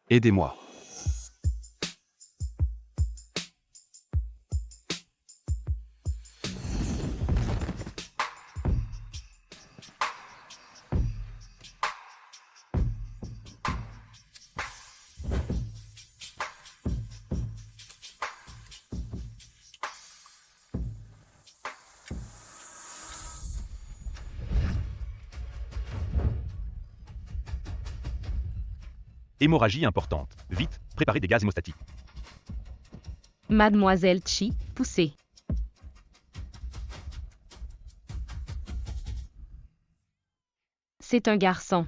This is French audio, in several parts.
Aidez-moi. Hémorragie importante. Vite, préparez des gaz hémostatiques. Mademoiselle Chi, poussez. C'est un garçon.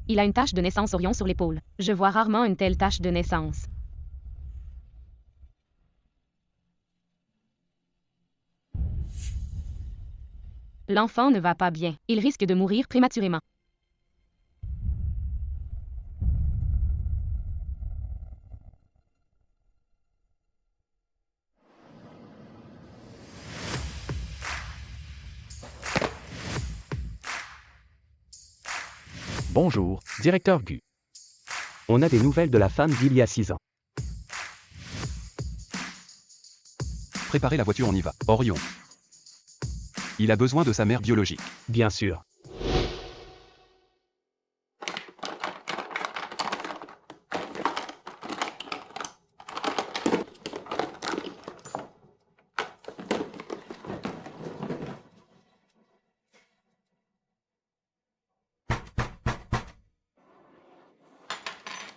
Il a une tache de naissance Orion sur l'épaule. Je vois rarement une telle tache de naissance. L'enfant ne va pas bien. Il risque de mourir prématurément. Bonjour, directeur Gu. On a des nouvelles de la femme d'il y a 6 ans. Préparez la voiture, on y va. Orion. Il a besoin de sa mère biologique. Bien sûr.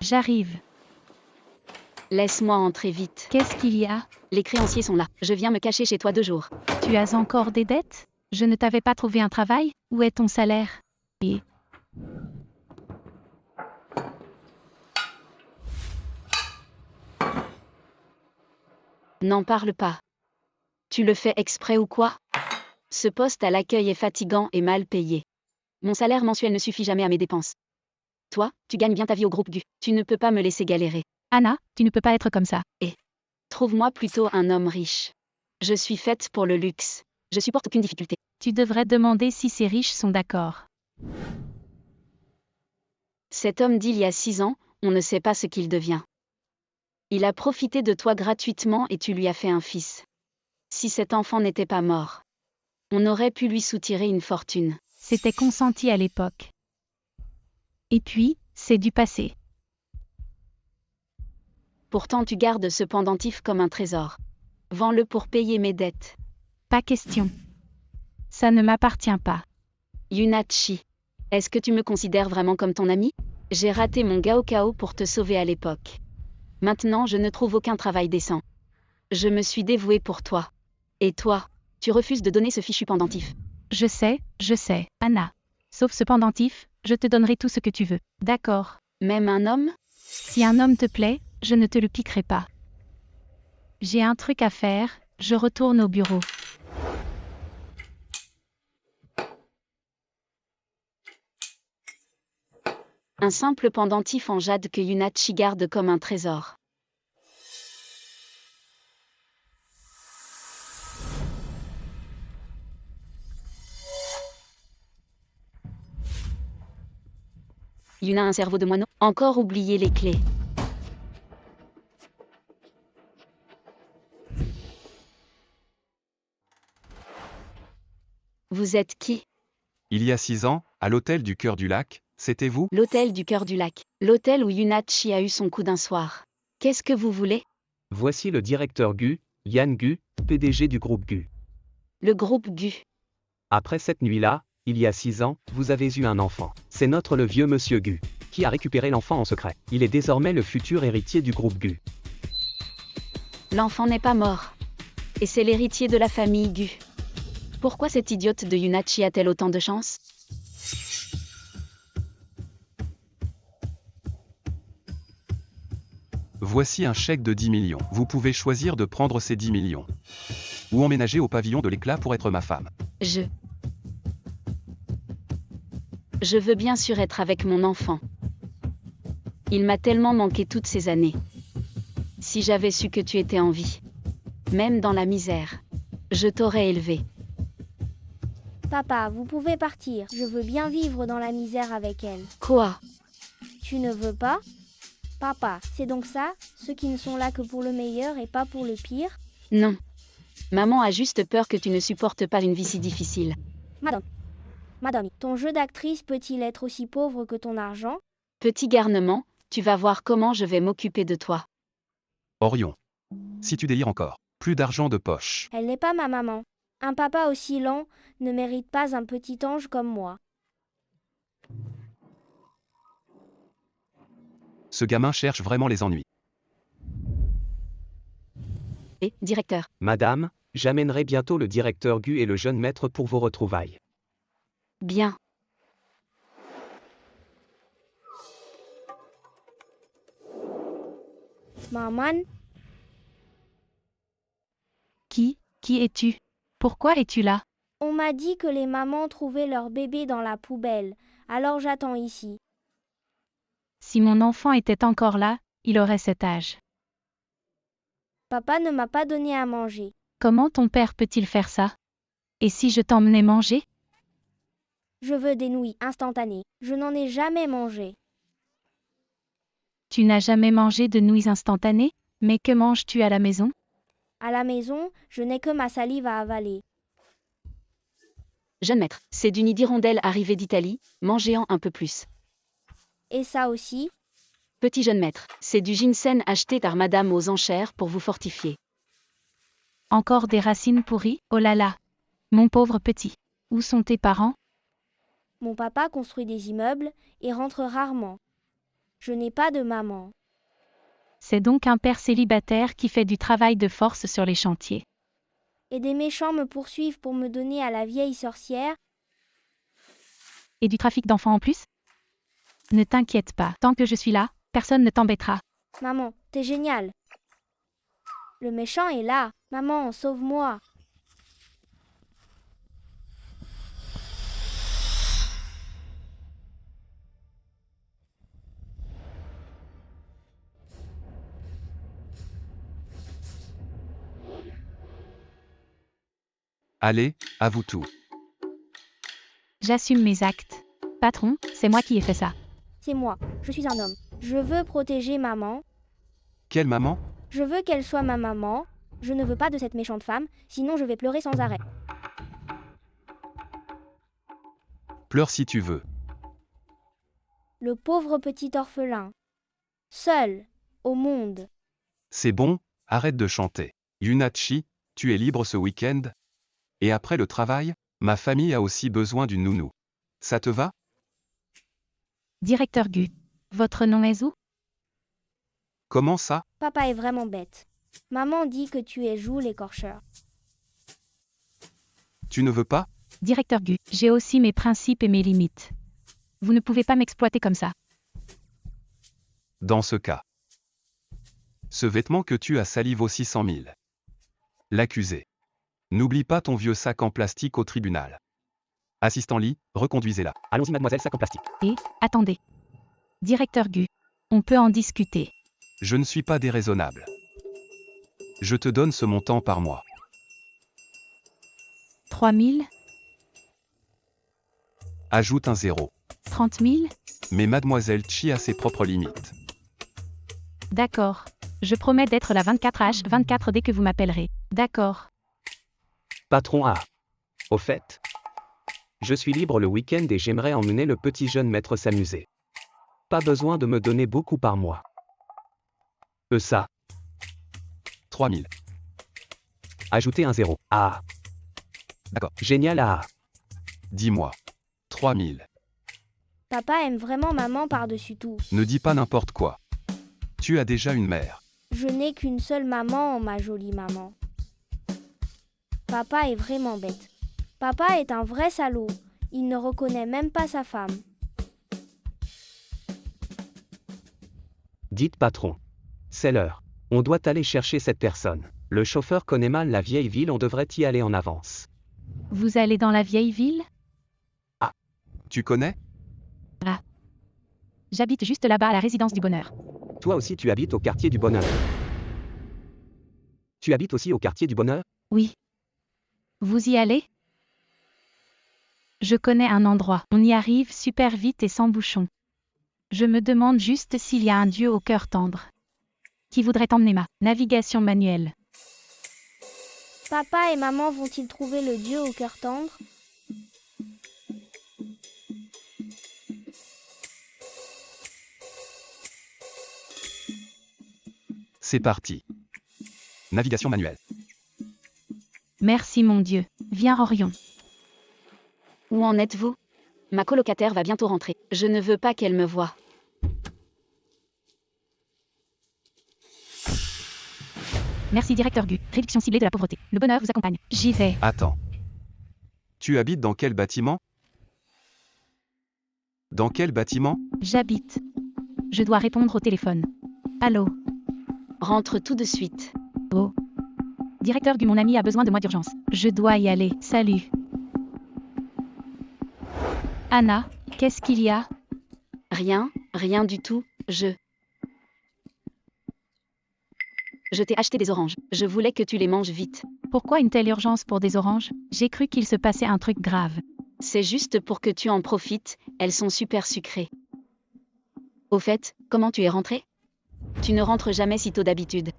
J'arrive. Laisse-moi entrer vite. Qu'est-ce qu'il y a? Les créanciers sont là. Je viens me cacher chez toi 2 jours. Tu as encore des dettes? Je ne t'avais pas trouvé un travail? Où est ton salaire? Et N'en parle pas. Tu le fais exprès ou quoi? Ce poste à l'accueil est fatigant et mal payé. Mon salaire mensuel ne suffit jamais à mes dépenses. Toi, tu gagnes bien ta vie au groupe Gu. Tu ne peux pas me laisser galérer. Anna, tu ne peux pas être comme ça. Trouve-moi plutôt un homme riche. Je suis faite pour le luxe. Je supporte aucune difficulté. Tu devrais demander si ces riches sont d'accord. Cet homme d'il y a 6 ans, on ne sait pas ce qu'il devient. Il a profité de toi gratuitement et tu lui as fait un fils. Si cet enfant n'était pas mort, on aurait pu lui soutirer une fortune. C'était consenti à l'époque. Et puis, c'est du passé. Pourtant tu gardes ce pendentif comme un trésor. Vends-le pour payer mes dettes. Pas question. Ça ne m'appartient pas. Yunachi, est-ce que tu me considères vraiment comme ton ami? J'ai raté mon Gaokao pour te sauver à l'époque. Maintenant je ne trouve aucun travail décent. Je me suis dévouée pour toi. Et toi, tu refuses de donner ce fichu pendentif. Je sais, Anna. Sauf ce pendentif, je te donnerai tout ce que tu veux. D'accord. Même un homme? Si un homme te plaît, je ne te le piquerai pas. J'ai un truc à faire, je retourne au bureau. Un simple pendentif en jade que Yunachi garde comme un trésor. Yuna a un cerveau de moineau. Encore oublié les clés. Vous êtes qui? Il y a 6 ans, à l'hôtel du Cœur du Lac, c'était vous? L'hôtel du Cœur du Lac. L'hôtel où Yunachi a eu son coup d'un soir. Qu'est-ce que vous voulez? Voici le directeur Gu, Yan Gu, PDG du groupe Gu. Le groupe Gu. Après cette nuit-là, il y a 6 ans, vous avez eu un enfant. C'est le vieux monsieur Gu, qui a récupéré l'enfant en secret. Il est désormais le futur héritier du groupe Gu. L'enfant n'est pas mort. Et c'est l'héritier de la famille Gu. Pourquoi cette idiote de Yunachi a-t-elle autant de chance? Voici un chèque de 10 millions. Vous pouvez choisir de prendre ces 10 millions. Ou emménager au pavillon de l'éclat pour être ma femme. Je veux bien sûr être avec mon enfant. Il m'a tellement manqué toutes ces années. Si j'avais su que tu étais en vie, même dans la misère, je t'aurais élevé. Papa, vous pouvez partir. Je veux bien vivre dans la misère avec elle. Quoi? Tu ne veux pas? Papa, c'est donc ça, ceux qui ne sont là que pour le meilleur et pas pour le pire? Non. Maman a juste peur que tu ne supportes pas une vie si difficile. Madame, ton jeu d'actrice peut-il être aussi pauvre que ton argent? Petit garnement, tu vas voir comment je vais m'occuper de toi. Orion. Si tu délires encore, plus d'argent de poche. Elle n'est pas ma maman. Un papa aussi lent ne mérite pas un petit ange comme moi. Ce gamin cherche vraiment les ennuis. Et, directeur, Madame, j'amènerai bientôt le directeur Gu et le jeune maître pour vos retrouvailles. bien. Maman, Qui es-tu? Pourquoi es-tu là? on m'a dit que les mamans trouvaient leur bébé dans la poubelle, alors j'attends ici. Si mon enfant était encore là, il aurait cet âge. Papa ne m'a pas donné à manger. Comment ton père peut-il faire ça? Et si je t'emmenais manger? Je veux des nouilles instantanées. Je n'en ai jamais mangé. Tu n'as jamais mangé de nouilles instantanées? Mais que manges-tu à la maison? À la maison, je n'ai que ma salive à avaler. Jeune maître, c'est du nid d'hirondelle arrivé d'Italie, mangez-en un peu plus. Et ça aussi? Petit jeune maître, c'est du ginseng acheté par madame aux enchères pour vous fortifier. Encore des racines pourries? Oh là là! Mon pauvre petit. Où sont tes parents? Mon papa construit des immeubles et rentre rarement. Je n'ai pas de maman. C'est donc un père célibataire qui fait du travail de force sur les chantiers. Et des méchants me poursuivent pour me donner à la vieille sorcière. Et du trafic d'enfants en plus? Ne t'inquiète pas, tant que je suis là, personne ne t'embêtera. Maman, t'es géniale. Le méchant est là. Maman, sauve-moi. Allez, à vous tout. J'assume mes actes. Patron, c'est moi qui ai fait ça. C'est moi. Je suis un homme. Je veux protéger maman. Quelle maman? Je veux qu'elle soit ma maman. Je ne veux pas de cette méchante femme, sinon je vais pleurer sans arrêt. Pleure si tu veux. Le pauvre petit orphelin. Seul. Au monde. C'est bon, arrête de chanter. Yunachi, tu es libre ce week-end? Et après le travail, ma famille a aussi besoin d'une nounou. Ça te va? Directeur Gu. Votre nom est où? Comment ça? Papa est vraiment bête. Maman dit que tu es Joule l'écorcheur. Tu ne veux pas? Directeur Gu. J'ai aussi mes principes et mes limites. Vous ne pouvez pas m'exploiter comme ça. Dans ce cas. Ce vêtement que tu as sali vaut 600 000. L'accusé. N'oublie pas ton vieux sac en plastique au tribunal. Assistant Lee, reconduisez-la. Allons-y mademoiselle, sac en plastique. Et, attendez. Directeur Gu. On peut en discuter. Je ne suis pas déraisonnable. Je te donne ce montant par mois. 3000? Ajoute un zéro. 30 000? Mais mademoiselle Chi a ses propres limites. D'accord. Je promets d'être la 24H24 dès que vous m'appellerez. D'accord. Patron A. Au fait, je suis libre le week-end et j'aimerais emmener le petit jeune maître s'amuser. Pas besoin de me donner beaucoup par mois. Ça. 3000. Ajoutez un zéro. Ah. D'accord. Génial ah. Dis-moi. 3000. Papa aime vraiment maman par-dessus tout. Ne dis pas n'importe quoi. Tu as déjà une mère. Je n'ai qu'une seule maman, ma jolie maman. Papa est vraiment bête. Papa est un vrai salaud. Il ne reconnaît même pas sa femme. Dites patron. C'est l'heure. On doit aller chercher cette personne. Le chauffeur connaît mal la vieille ville, on devrait y aller en avance. Vous allez dans la vieille ville? Tu connais? J'habite juste là-bas à la résidence du bonheur. Toi aussi tu habites au quartier du bonheur. Tu habites aussi au quartier du bonheur? Oui. Vous y allez? Je connais un endroit. On y arrive super vite et sans bouchon. Je me demande juste s'il y a un Dieu au cœur tendre qui voudrait emmener ma navigation manuelle. Papa et maman vont-ils trouver le Dieu au cœur tendre? C'est parti. Navigation manuelle. Merci mon Dieu. Viens Orion. Où en êtes-vous? Ma colocataire va bientôt rentrer. Je ne veux pas qu'elle me voie. Merci directeur Gu. Réduction ciblée de la pauvreté. Le bonheur vous accompagne. J'y vais. Attends. Tu habites dans quel bâtiment? Dans quel bâtiment? J'habite. Je dois répondre au téléphone. Allô? Rentre tout de suite. Oh. Directeur Gu, mon ami a besoin de moi d'urgence. Je dois y aller. Salut. Anna, qu'est-ce qu'il y a? Rien, rien du tout, je t'ai acheté des oranges. Je voulais que tu les manges vite. Pourquoi une telle urgence pour des oranges? J'ai cru qu'il se passait un truc grave. C'est juste pour que tu en profites, elles sont super sucrées. Au fait, comment tu es rentré? Tu ne rentres jamais si tôt d'habitude.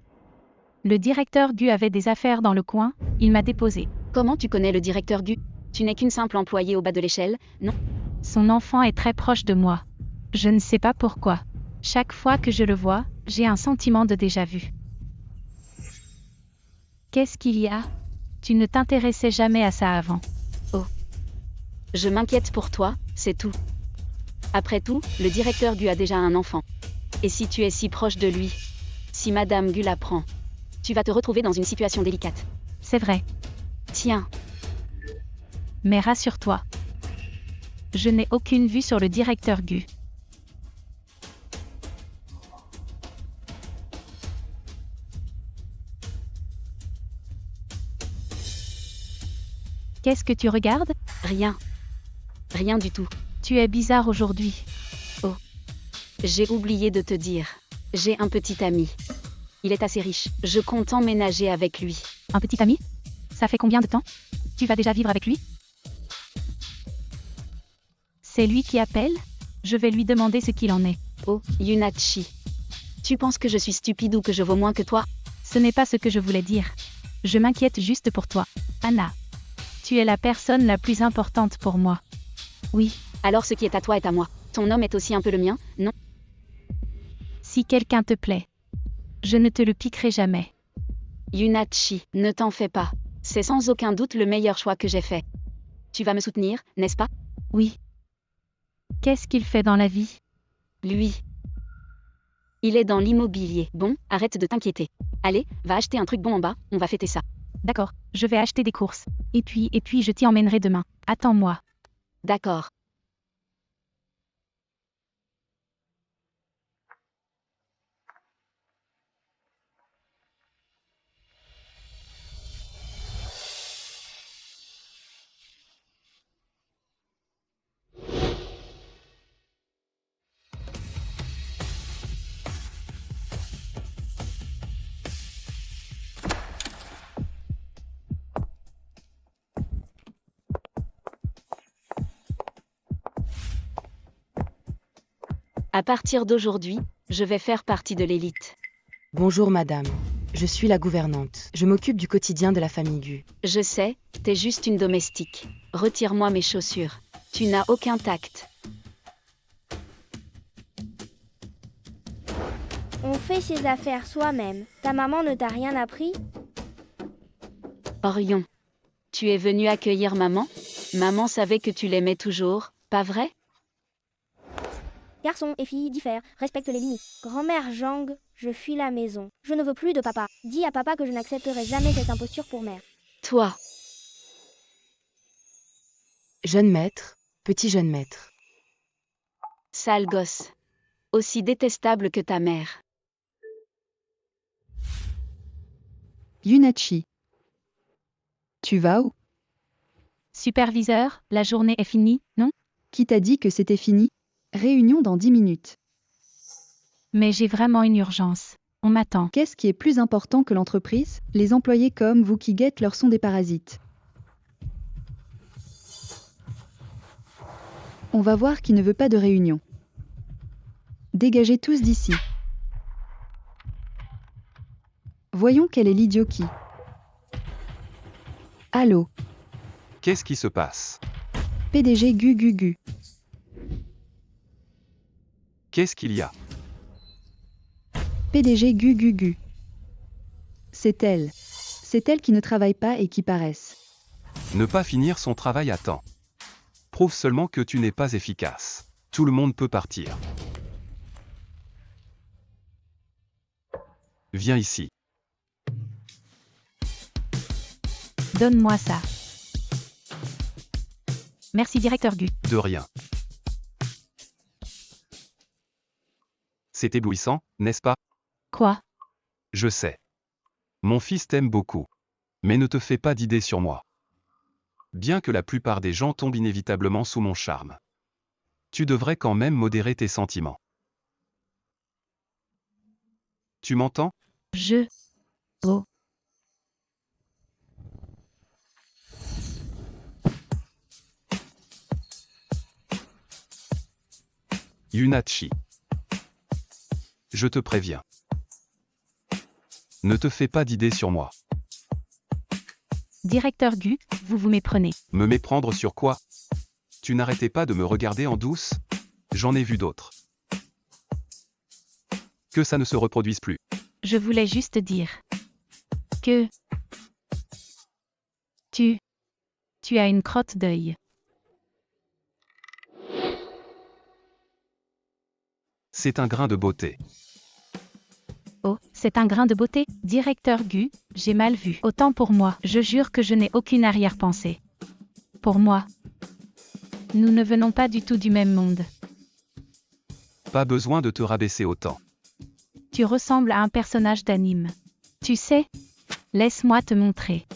Le directeur Gu avait des affaires dans le coin, il m'a déposé. Comment tu connais le directeur Gu? Tu n'es qu'une simple employée au bas de l'échelle, non? Son enfant est très proche de moi. Je ne sais pas pourquoi. Chaque fois que je le vois, j'ai un sentiment de déjà-vu. Qu'est-ce qu'il y a? Tu ne t'intéressais jamais à ça avant. Je m'inquiète pour toi, c'est tout. Après tout, le directeur Gu a déjà un enfant. Et si tu es si proche de lui, si Madame Gu l'apprend, tu vas te retrouver dans une situation délicate. C'est vrai. Tiens, Mais rassure-toi. Je n'ai aucune vue sur le directeur Gu. Qu'est-ce que tu regardes? rien. Rien du tout. Tu es bizarre aujourd'hui. J'ai oublié de te dire. J'ai un petit ami. Il est assez riche. Je compte emménager avec lui. Un petit ami? Ça fait combien de temps? Tu vas déjà vivre avec lui? C'est lui qui appelle? Je vais lui demander ce qu'il en est. Oh, Yunachi. Tu penses que je suis stupide ou que je vaux moins que toi? Ce n'est pas ce que je voulais dire. Je m'inquiète juste pour toi. Anna. Tu es la personne la plus importante pour moi. Oui, Alors ce qui est à toi est à moi. Ton homme est aussi un peu le mien, non? si quelqu'un te plaît. Je ne te le piquerai jamais. Yunachi, ne t'en fais pas. C'est sans aucun doute le meilleur choix que j'ai fait. Tu vas me soutenir, n'est-ce pas? Oui. Qu'est-ce qu'il fait dans la vie? Lui. Il est dans l'immobilier. Bon, arrête de t'inquiéter. Allez, va acheter un truc bon en bas, on va fêter ça. D'accord, je vais acheter des courses. Et puis je t'y emmènerai demain. Attends-moi. D'accord. À partir d'aujourd'hui, je vais faire partie de l'élite. Bonjour madame, je suis la gouvernante. Je m'occupe du quotidien de la famille Gu. Je sais, t'es juste une domestique. Retire-moi mes chaussures. Tu n'as aucun tact. On fait ses affaires soi-même. Ta maman ne t'a rien appris? Orion. Tu es venu accueillir maman? Maman savait que tu l'aimais toujours, pas vrai? Garçons et filles diffèrent, respectent les limites. Grand-mère Jang, je fuis la maison. Je ne veux plus de papa. Dis à papa que je n'accepterai jamais cette imposture pour mère. Toi. Jeune maître, petit jeune maître. Sale gosse. Aussi détestable que ta mère. Yunachi. Tu vas où? Superviseur, la journée est finie, non? Qui t'a dit que c'était fini? Réunion dans 10 minutes. Mais j'ai vraiment une urgence. On m'attend. Qu'est-ce qui est plus important que l'entreprise? Les employés comme vous qui guettent leur sont des parasites. On va voir qui ne veut pas de réunion. Dégagez tous d'ici. Voyons quel est l'idiot qui. Allô, Qu'est-ce qui se passe? PDG Gu Gu Gu. Qu'est-ce qu'il y a? PDG Gu Gu Gu. C'est elle. C'est elle qui ne travaille pas et qui paraissent. Ne pas finir son travail à temps. Prouve seulement que tu n'es pas efficace. Tout le monde peut partir. Viens ici. Donne-moi ça. Merci, directeur Gu. De rien. C'est éblouissant, n'est-ce pas? Quoi? Je sais. Mon fils t'aime beaucoup. Mais ne te fais pas d'idées sur moi. Bien que la plupart des gens tombent inévitablement sous mon charme. Tu devrais quand même modérer tes sentiments. Tu m'entends? Oh. Yunachi. Je te préviens. Ne te fais pas d'idées sur moi. Directeur Gu, vous vous méprenez. Me méprendre sur quoi? Tu n'arrêtais pas de me regarder en douce? J'en ai vu d'autres. Que ça ne se reproduise plus. Je voulais juste dire que tu as une crotte d'œil. C'est un grain de beauté. Oh, c'est un grain de beauté. Directeur Gu, j'ai mal vu. Autant pour moi, je jure que je n'ai aucune arrière-pensée. Pour moi, nous ne venons pas du tout du même monde. Pas besoin de te rabaisser autant. Tu ressembles à un personnage d'anime. Tu sais, laisse-moi te montrer.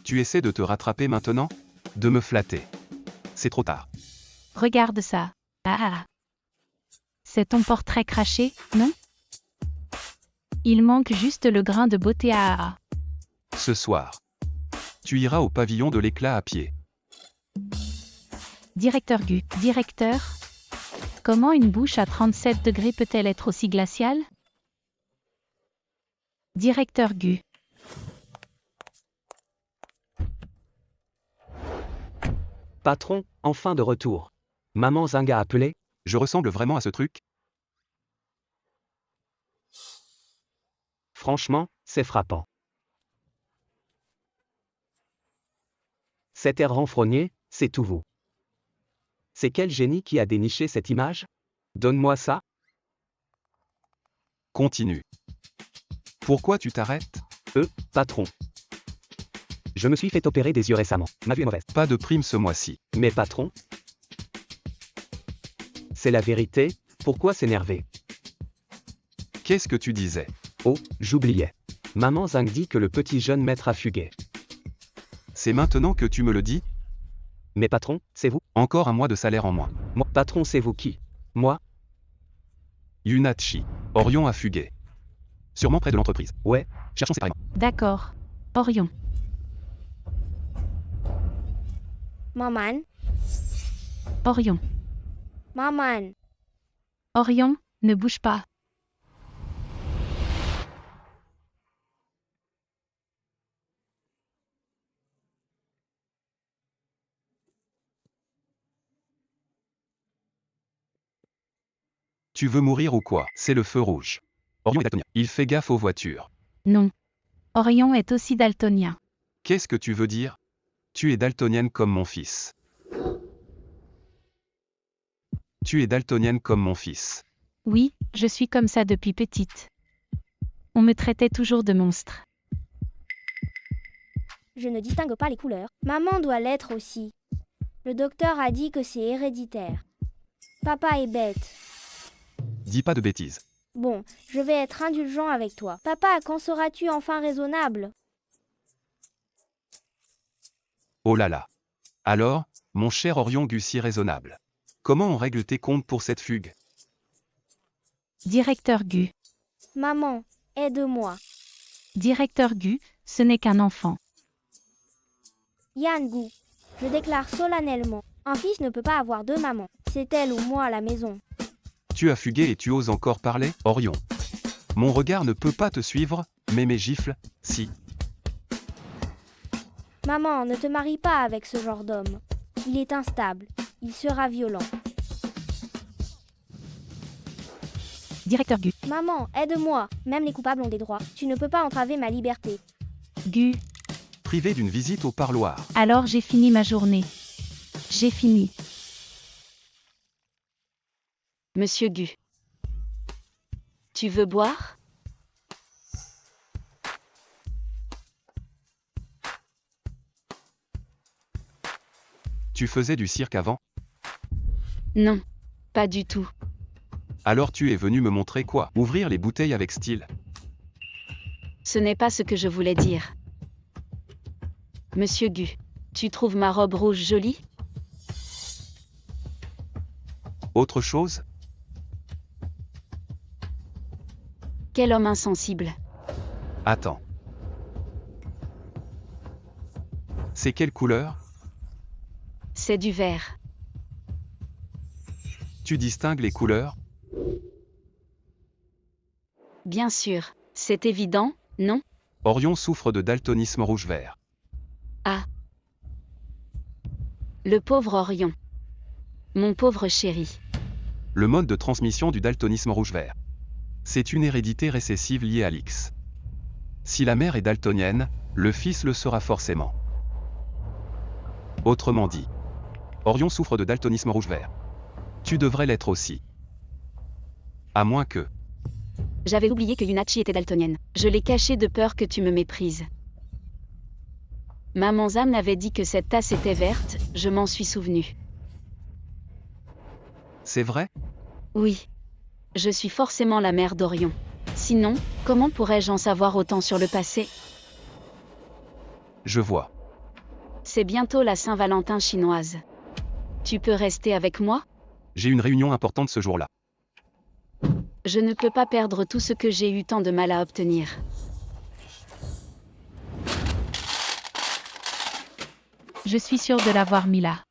Tu essaies de te rattraper maintenant? De me flatter. C'est trop tard. Regarde ça. Ah. C'est ton portrait craché, non? Il manque juste le grain de beauté à. Ce soir. Tu iras au pavillon de l'éclat à pied. Directeur Gu, directeur? Comment une bouche à 37 degrés peut-elle être aussi glaciale? Directeur Gu. Patron, enfin de retour. Maman Zing a appelé? Je ressemble vraiment à ce truc? Franchement, c'est frappant. Cet air renfrogné, c'est tout vous. C'est quel génie qui a déniché cette image? Donne-moi ça. Continue. Pourquoi tu t'arrêtes? Patron. Je me suis fait opérer des yeux récemment. Ma vue est mauvaise. Pas de prime ce mois-ci. Mais patron? C'est la vérité, pourquoi s'énerver? Qu'est-ce que tu disais? Oh, j'oubliais. Maman Zing dit que le petit jeune maître a fugué. C'est maintenant que tu me le dis? Mais patron, c'est vous? Encore un mois de salaire en moins. Moi, patron, c'est vous qui? Moi? Yunachi. Orion a fugué. Sûrement près de l'entreprise. Ouais. Cherchons séparément. D'accord. Orion. Maman, Orion. maman, Orion, ne bouge pas. Tu veux mourir ou quoi? C'est le feu rouge. Orion est daltonien. Il fait gaffe aux voitures. Non. Orion est aussi daltonien. Qu'est-ce que tu veux dire? Tu es daltonienne comme mon fils. Tu es daltonienne comme mon fils. Oui, je suis comme ça depuis petite. On me traitait toujours de monstre. je ne distingue pas les couleurs. Maman doit l'être aussi. Le docteur a dit que c'est héréditaire. Papa est bête. Dis pas de bêtises. Bon, je vais être indulgent avec toi. Papa, quand seras-tu enfin raisonnable? Oh là là. Alors, mon cher Orion Gussi raisonnable. Comment on règle tes comptes pour cette fugue? Directeur Gu. Maman, aide-moi. Directeur Gu, ce n'est qu'un enfant. Yangu, je déclare solennellement, un fils ne peut pas avoir deux mamans. C'est elle ou moi à la maison. Tu Tu as fugué et tu oses encore parler, Orion. Mon regard ne peut pas te suivre, mais mes gifles, si. Maman, ne te marie pas avec ce genre d'homme. Il est instable. Il sera violent. Directeur Gu. Maman, aide-moi. Même les coupables ont des droits. Tu ne peux pas entraver ma liberté. Gu. Privé d'une visite au parloir. Alors j'ai fini ma journée. J'ai fini. Monsieur Gu. Tu veux boire? Tu faisais du cirque avant? Non, pas du tout. Alors tu es venu me montrer quoi? Ouvrir les bouteilles avec style. Ce n'est pas ce que je voulais dire. Monsieur Gu, tu trouves ma robe rouge jolie? Autre chose? Quel homme insensible. Attends. C'est quelle couleur? C'est du vert. Tu distingues les couleurs? Bien sûr, c'est évident, non? Orion souffre de daltonisme rouge-vert. Ah. Le pauvre Orion. Mon pauvre chéri. Le mode de transmission du daltonisme rouge-vert. C'est une hérédité récessive liée à l'X. Si la mère est daltonienne, le fils le sera forcément. Autrement dit, Orion souffre de daltonisme rouge-vert. Tu devrais l'être aussi. À moins que... J'avais oublié que Yunachi était daltonienne. Je l'ai caché de peur que tu me méprises. Maman Zam m'avait dit que cette tasse était verte, je m'en suis souvenu. C'est vrai? Oui. Je suis forcément la mère d'Orion. Sinon, comment pourrais-je en savoir autant sur le passé? Je vois. C'est bientôt la Saint-Valentin chinoise. Tu peux rester avec moi? J'ai une réunion importante ce jour-là. Je ne peux pas perdre tout ce que j'ai eu tant de mal à obtenir. Je suis sûre de l'avoir mis là.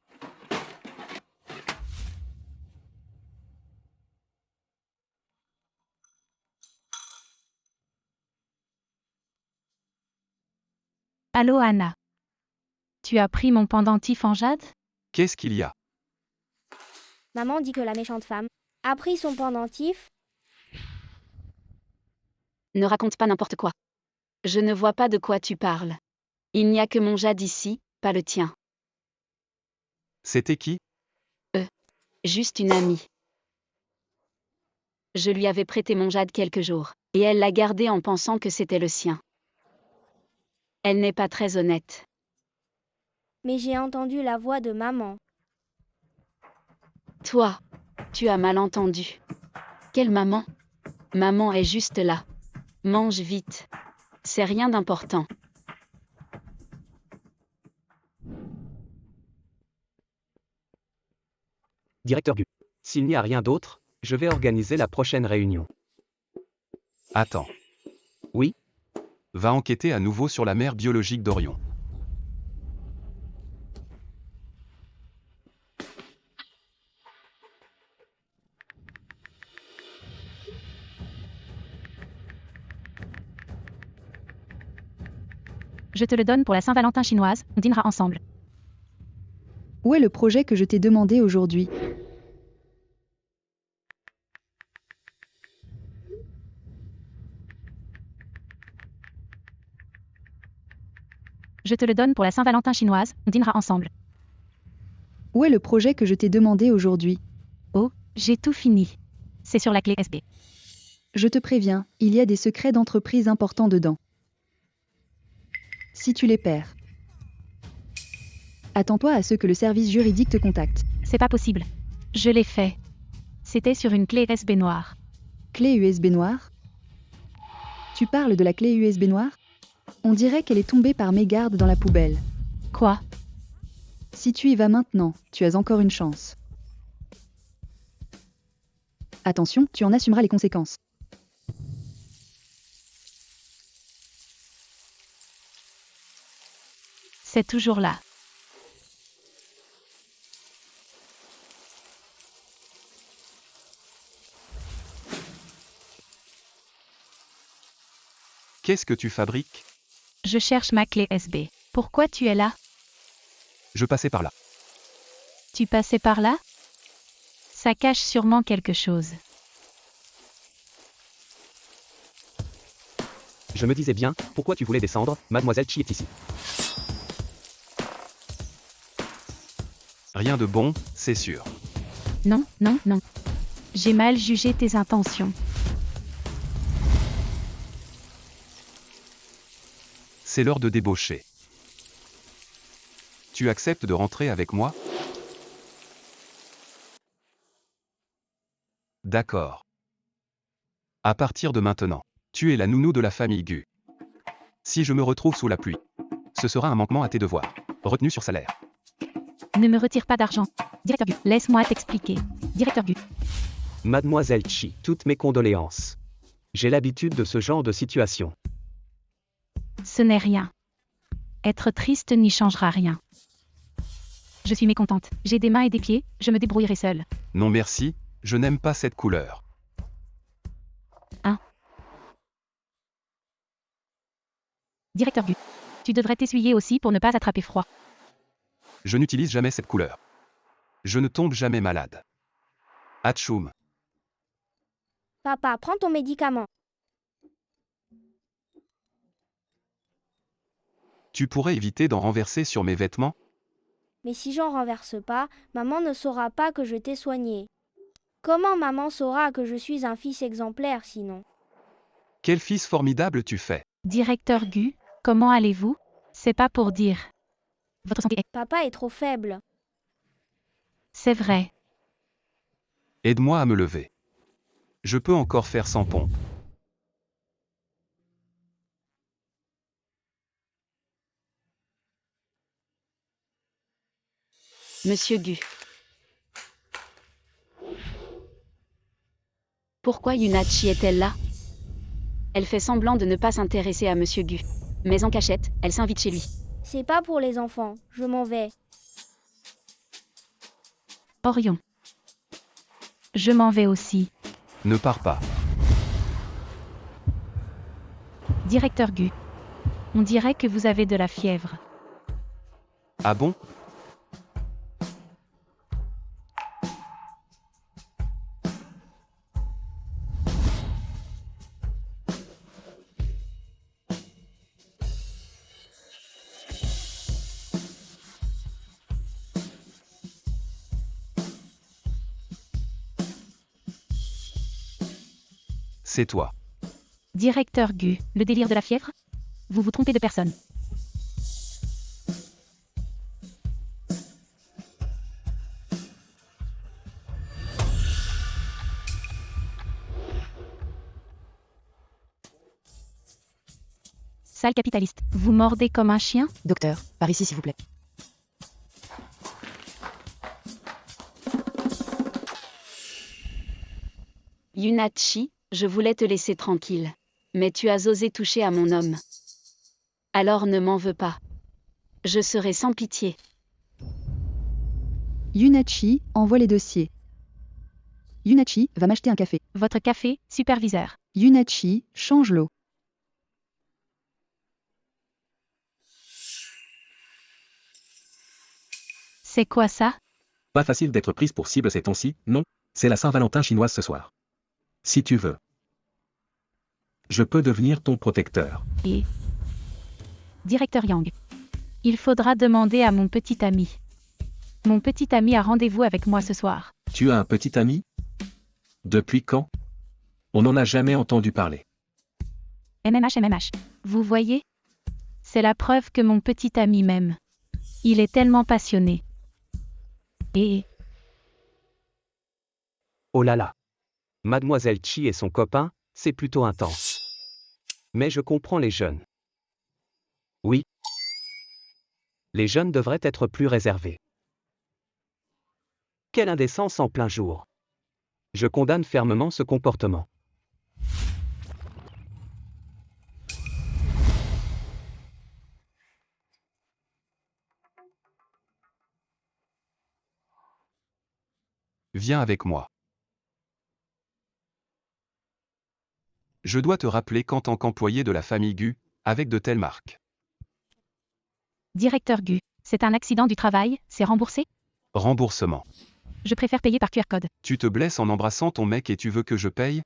Allô Anna. Tu as pris mon pendentif en jade? Qu'est-ce qu'il y a? Maman dit que la méchante femme a pris son pendentif. Ne raconte pas n'importe quoi. Je ne vois pas de quoi tu parles. Il n'y a que mon jade ici, pas le tien. C'était qui? Juste une amie. Je lui avais prêté mon jade quelques jours, et elle l'a gardé en pensant que c'était le sien. Elle n'est pas très honnête. Mais j'ai entendu la voix de maman. Toi, tu as mal entendu. Quelle maman? Maman est juste là. Mange vite. C'est rien d'important. Directeur Gu. S'il n'y a rien d'autre, je vais organiser la prochaine réunion. Attends. Oui? Va enquêter à nouveau sur la mère biologique d'Orion. Je te le donne pour la Saint-Valentin chinoise, on dînera ensemble. Où est le projet que je t'ai demandé aujourd'hui? Je te le donne pour la Saint-Valentin chinoise, on dînera ensemble. Où est le projet que je t'ai demandé aujourd'hui? Oh, j'ai tout fini. C'est sur la clé USB. Je te préviens, il y a des secrets d'entreprise importants dedans. Si tu les perds, attends-toi à ce que le service juridique te contacte. C'est pas possible. Je l'ai fait. C'était sur une clé USB noire. Clé USB noire? Tu parles de la clé USB noire? On dirait qu'elle est tombée par mégarde dans la poubelle. Quoi? Si tu y vas maintenant, tu as encore une chance. Attention, tu en assumeras les conséquences. C'est toujours là. Qu'est-ce que tu fabriques? Je cherche ma clé USB. Pourquoi tu es là? Je passais par là. Tu passais par là? Ça cache sûrement quelque chose. Je me disais bien, pourquoi tu voulais descendre, Mademoiselle Chi est ici. Rien de bon, c'est sûr. Non, non, non. J'ai mal jugé tes intentions. C'est l'heure de débaucher. Tu acceptes de rentrer avec moi? D'accord. À partir de maintenant, tu es la nounou de la famille Gu. Si je me retrouve sous la pluie, ce sera un manquement à tes devoirs. Retenu sur salaire. Ne me retire pas d'argent. Directeur Gu, laisse-moi t'expliquer. Directeur Gu, Mademoiselle Chi, toutes mes condoléances. J'ai l'habitude de ce genre de situation. ce n'est rien. Être triste n'y changera rien. Je suis mécontente. J'ai des mains et des pieds, je me débrouillerai seule. Non merci, je n'aime pas cette couleur. Directeur Gu, tu devrais t'essuyer aussi pour ne pas attraper froid. Je n'utilise jamais cette couleur. Je ne tombe jamais malade. Atchoum. Papa, prends ton médicament. Tu pourrais éviter d'en renverser sur mes vêtements? Mais si j'en renverse pas, maman ne saura pas que je t'ai soigné. Comment maman saura que je suis un fils exemplaire sinon? Quel fils formidable tu fais. Directeur Gu, comment allez-vous? C'est pas pour dire. Votre santé est... Papa est trop faible. C'est vrai. Aide-moi à me lever. Je peux encore faire sans pompe. Monsieur Gu. Pourquoi Yunachi est-elle là? Elle fait semblant de ne pas s'intéresser à Monsieur Gu. Mais en cachette, elle s'invite chez lui. C'est pas pour les enfants, je m'en vais. Orion. Je m'en vais aussi. Ne pars pas. Directeur Gu. On dirait que vous avez de la fièvre. Ah bon? C'est toi. Directeur Gu, le délire de la fièvre? Vous vous trompez de personne. Sale capitaliste, vous mordez comme un chien? Docteur, par ici s'il vous plaît. Yunachi, je voulais te laisser tranquille. Mais tu as osé toucher à mon homme. Alors ne m'en veux pas. Je serai sans pitié. Yunachi envoie les dossiers. Yunachi va m'acheter un café. Votre café, superviseur. Yunachi change l'eau. C'est quoi ça? Pas facile d'être prise pour cible ces temps-ci, non? C'est la Saint-Valentin chinoise ce soir. Si tu veux. Je peux devenir ton protecteur. Et... Directeur Yang. Il faudra demander à mon petit ami. Mon petit ami a rendez-vous avec moi ce soir. Tu as un petit ami? Depuis quand? On n'en a jamais entendu parler. MMH. Vous voyez? C'est la preuve que mon petit ami m'aime. Il est tellement passionné. Et... Oh là là. Mademoiselle Chi et son copain, c'est plutôt intense. Mais je comprends les jeunes. Oui. Les jeunes devraient être plus réservés. Quelle indécence en plein jour. Je condamne fermement ce comportement. Viens avec moi. Je dois te rappeler qu'en tant qu'employé de la famille Gu, avec de telles marques. Directeur Gu, c'est un accident du travail, c'est remboursé? Remboursement. Je préfère payer par QR code. Tu te blesses en embrassant ton mec et tu veux que je paye?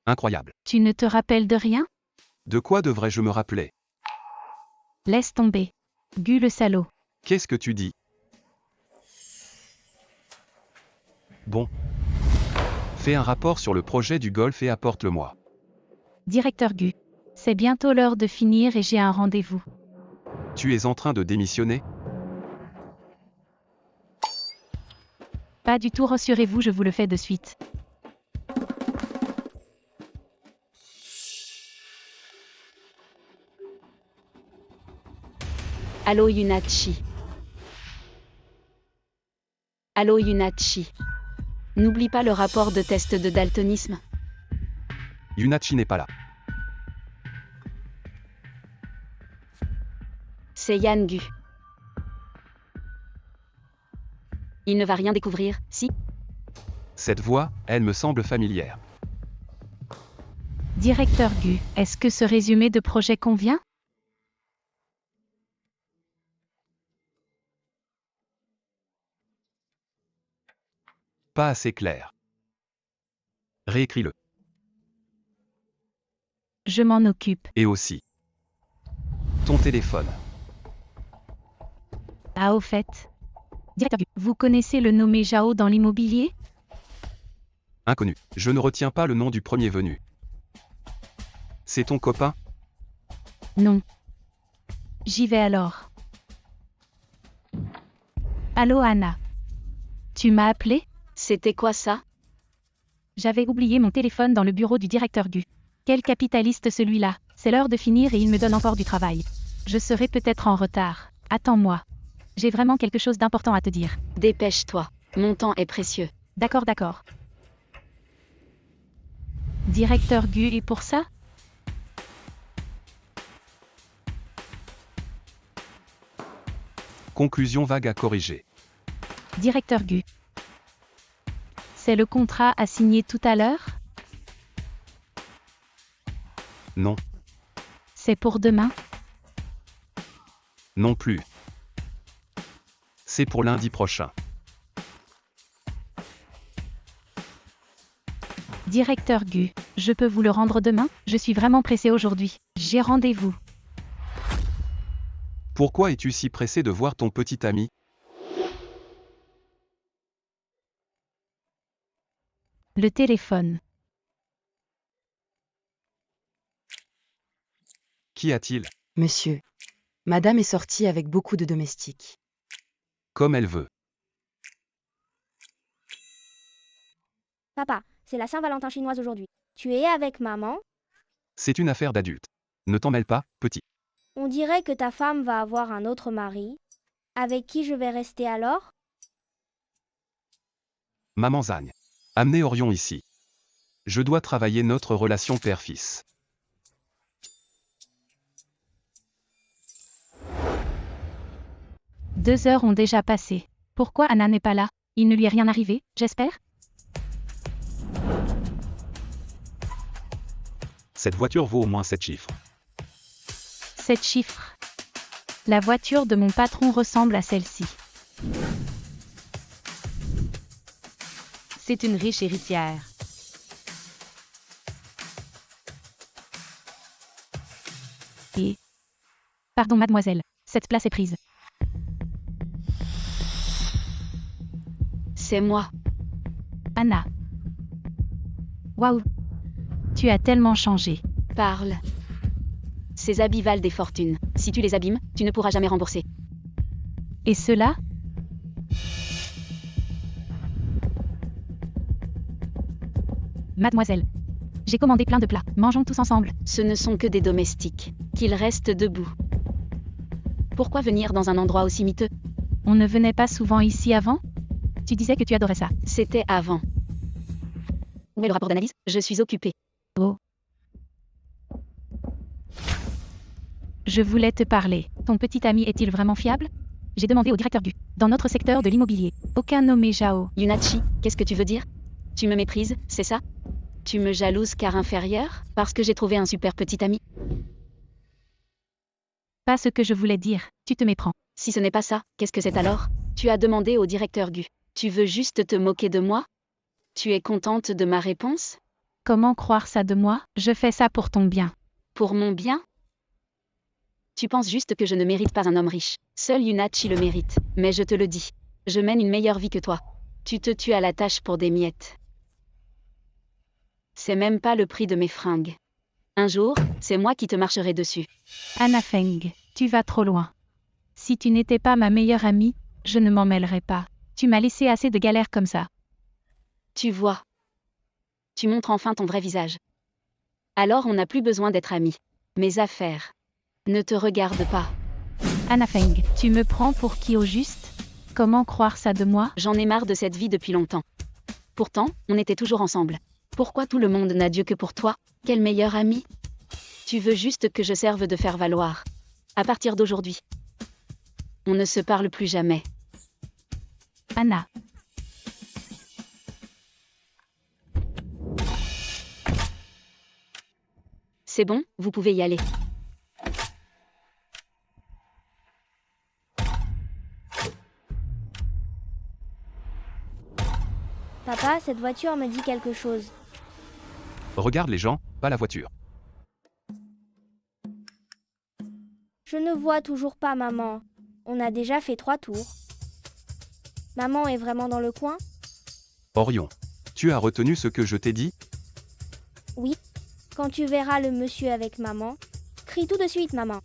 Incroyable. Tu ne te rappelles de rien? De quoi devrais-je me rappeler? Laisse tomber. Gu le salaud. Qu'est-ce que tu dis? Bon. Fais un rapport sur le projet du golf et apporte-le-moi. Directeur Gu, c'est bientôt l'heure de finir et j'ai un rendez-vous. Tu es en train de démissionner? Pas du tout, rassurez-vous, je vous le fais de suite. Allô Yunachi. Allô Yunachi. N'oublie pas le rapport de test de daltonisme. Yunachi n'est pas là. C'est Yan Gu. Il ne va rien découvrir, si? Cette voix, elle me semble familière. Directeur Gu, est-ce que ce résumé de projet convient? Pas assez clair. Réécris-le. Je m'en occupe. Et aussi. Ton téléphone. Ah, au fait. Directeur Gu, vous connaissez le nommé Zhao dans l'immobilier? Inconnu. Je ne retiens pas le nom du premier venu. C'est ton copain? Non. J'y vais alors. Allô Anna. Tu m'as appelé? C'était quoi ça? J'avais oublié mon téléphone dans le bureau du directeur Gu. Quel capitaliste celui-là. C'est l'heure de finir et il me donne encore du travail. Je serai peut-être en retard. Attends-moi. J'ai vraiment quelque chose d'important à te dire. Dépêche-toi. Mon temps est précieux. D'accord, d'accord. Directeur Gu, et pour ça? Conclusion vague à corriger. Directeur Gu. C'est le contrat à signer tout à l'heure? Non. C'est pour demain? Non plus. C'est pour lundi prochain. Directeur Gu, je peux vous le rendre demain? Je suis vraiment pressé aujourd'hui. J'ai rendez-vous. Pourquoi es-tu si pressé de voir ton petit ami? Le téléphone. Qu'y a-t-il? Monsieur. Madame est sortie avec beaucoup de domestiques. Comme elle veut. Papa, c'est la Saint-Valentin chinoise aujourd'hui. Tu es avec maman? C'est une affaire d'adulte. Ne t'en mêle pas, petit. On dirait que ta femme va avoir un autre mari. Avec qui je vais rester alors? Maman Zagne. Amenez Orion ici. Je dois travailler notre relation père-fils. « 2 heures ont déjà passé. Pourquoi Anna n'est pas là? Il ne lui est rien arrivé, j'espère? Cette voiture vaut au moins 7 chiffres. 7 chiffres. La voiture de mon patron ressemble à celle-ci. C'est une riche héritière. Et... Pardon mademoiselle, cette place est prise. C'est moi. Anna. Waouh. Tu as tellement changé. Parle. Ces habits valent des fortunes. Si tu les abîmes, tu ne pourras jamais rembourser. Et cela? Mademoiselle. J'ai commandé plein de plats. Mangeons tous ensemble. Ce ne sont que des domestiques. Qu'ils restent debout. Pourquoi venir dans un endroit aussi miteux? On ne venait pas souvent ici avant? Tu disais que tu adorais ça. C'était avant. Où est le rapport d'analyse? Je suis occupée. Oh. Je voulais te parler. Ton petit ami est-il vraiment fiable? J'ai demandé au directeur Gu. Dans notre secteur de l'immobilier. Aucun nommé Zhao. Yunachi, qu'est-ce que tu veux dire? Tu me méprises, c'est ça? Tu me jalouses car inférieure, parce que j'ai trouvé un super petit ami? Pas ce que je voulais dire, tu te méprends. Si ce n'est pas ça, qu'est-ce que c'est alors? Tu as demandé au directeur Gu. Tu veux juste te moquer de moi? Tu es contente de ma réponse? Comment croire ça de moi? Je fais ça pour ton bien. Pour mon bien? Tu penses juste que je ne mérite pas un homme riche. Seul Yunachi le mérite. Mais je te le dis. Je mène une meilleure vie que toi. Tu te tues à la tâche pour des miettes. C'est même pas le prix de mes fringues. Un jour, c'est moi qui te marcherai dessus. Anna Feng, tu vas trop loin. Si tu n'étais pas ma meilleure amie, je ne m'en mêlerais pas. Tu m'as laissé assez de galères comme ça. Tu vois. Tu montres enfin ton vrai visage. Alors on n'a plus besoin d'être amis. Mes affaires ne te regardent pas. Anna Feng, tu me prends pour qui au juste? Comment croire ça de moi? J'en ai marre de cette vie depuis longtemps. Pourtant, on était toujours ensemble. Pourquoi tout le monde n'a Dieu que pour toi? Quel meilleur ami? Tu veux juste que je serve de faire valoir. À partir d'aujourd'hui, on ne se parle plus jamais. Anna. C'est bon, vous pouvez y aller. Papa, cette voiture me dit quelque chose. Regarde les gens, pas la voiture. Je ne vois toujours pas maman. On a déjà fait 3 tours. Maman est vraiment dans le coin? Orion, tu as retenu ce que je t'ai dit? Oui. Quand tu verras le monsieur avec maman, crie tout de suite maman.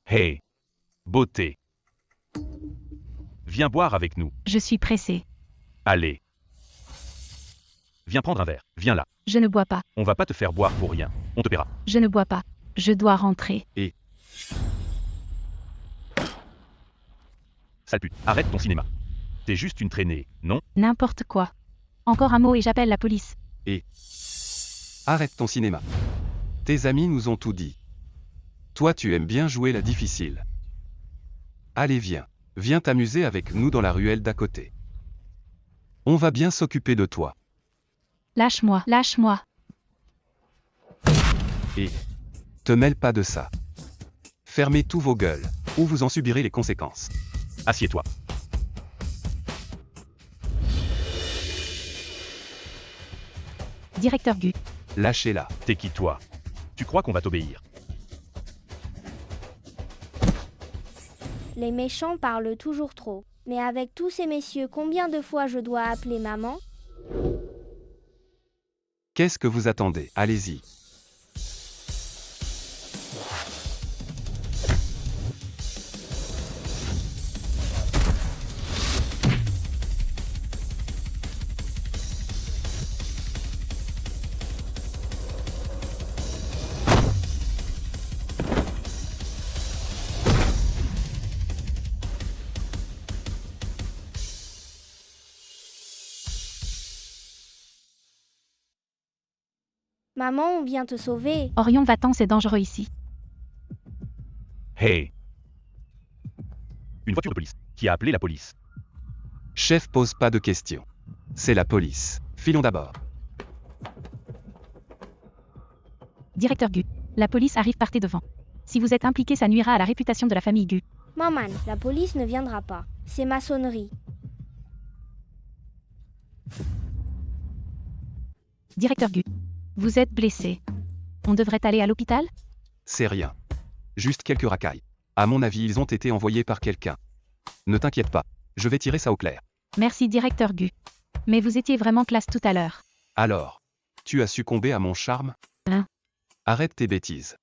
Hey, beauté. Viens boire avec nous. Je suis pressée. Allez. Viens prendre un verre, viens là. Je ne bois pas. On va pas te faire boire pour rien, on te paiera. Je ne bois pas. Je dois rentrer. Sale pute, arrête ton cinéma. T'es juste une traînée, non? N'importe quoi. Encore un mot et j'appelle la police. Arrête ton cinéma. Tes amis nous ont tout dit. Toi tu aimes bien jouer la difficile. Allez viens, viens t'amuser avec nous dans la ruelle d'à côté. On va bien s'occuper de toi. Lâche-moi, lâche-moi. Te mêle pas de ça. Fermez tous vos gueules, ou vous en subirez les conséquences. Assieds-toi. Directeur Gu. Lâchez-la. T'es qui toi? Tu crois qu'on va t'obéir? Les méchants parlent toujours trop. Mais avec tous ces messieurs, combien de fois je dois appeler maman? Qu'est-ce que vous attendez? Allez-y. Maman, on vient te sauver. Orion, va-t'en, c'est dangereux ici. Hey. Une voiture de police. Qui a appelé la police? Chef pose pas de questions. C'est la police. Filons d'abord. Directeur Gu. La police arrive, partez devant. Si vous êtes impliqué, ça nuira à la réputation de la famille Gu. Maman, la police ne viendra pas. C'est maçonnerie. Directeur Gu. Vous êtes blessé. On devrait aller à l'hôpital? C'est rien. Juste quelques racailles. À mon avis, ils ont été envoyés par quelqu'un. Ne t'inquiète pas. Je vais tirer ça au clair. Merci, directeur Gu. Mais vous étiez vraiment classe tout à l'heure. Alors, tu as succombé à mon charme? Hein? Arrête tes bêtises.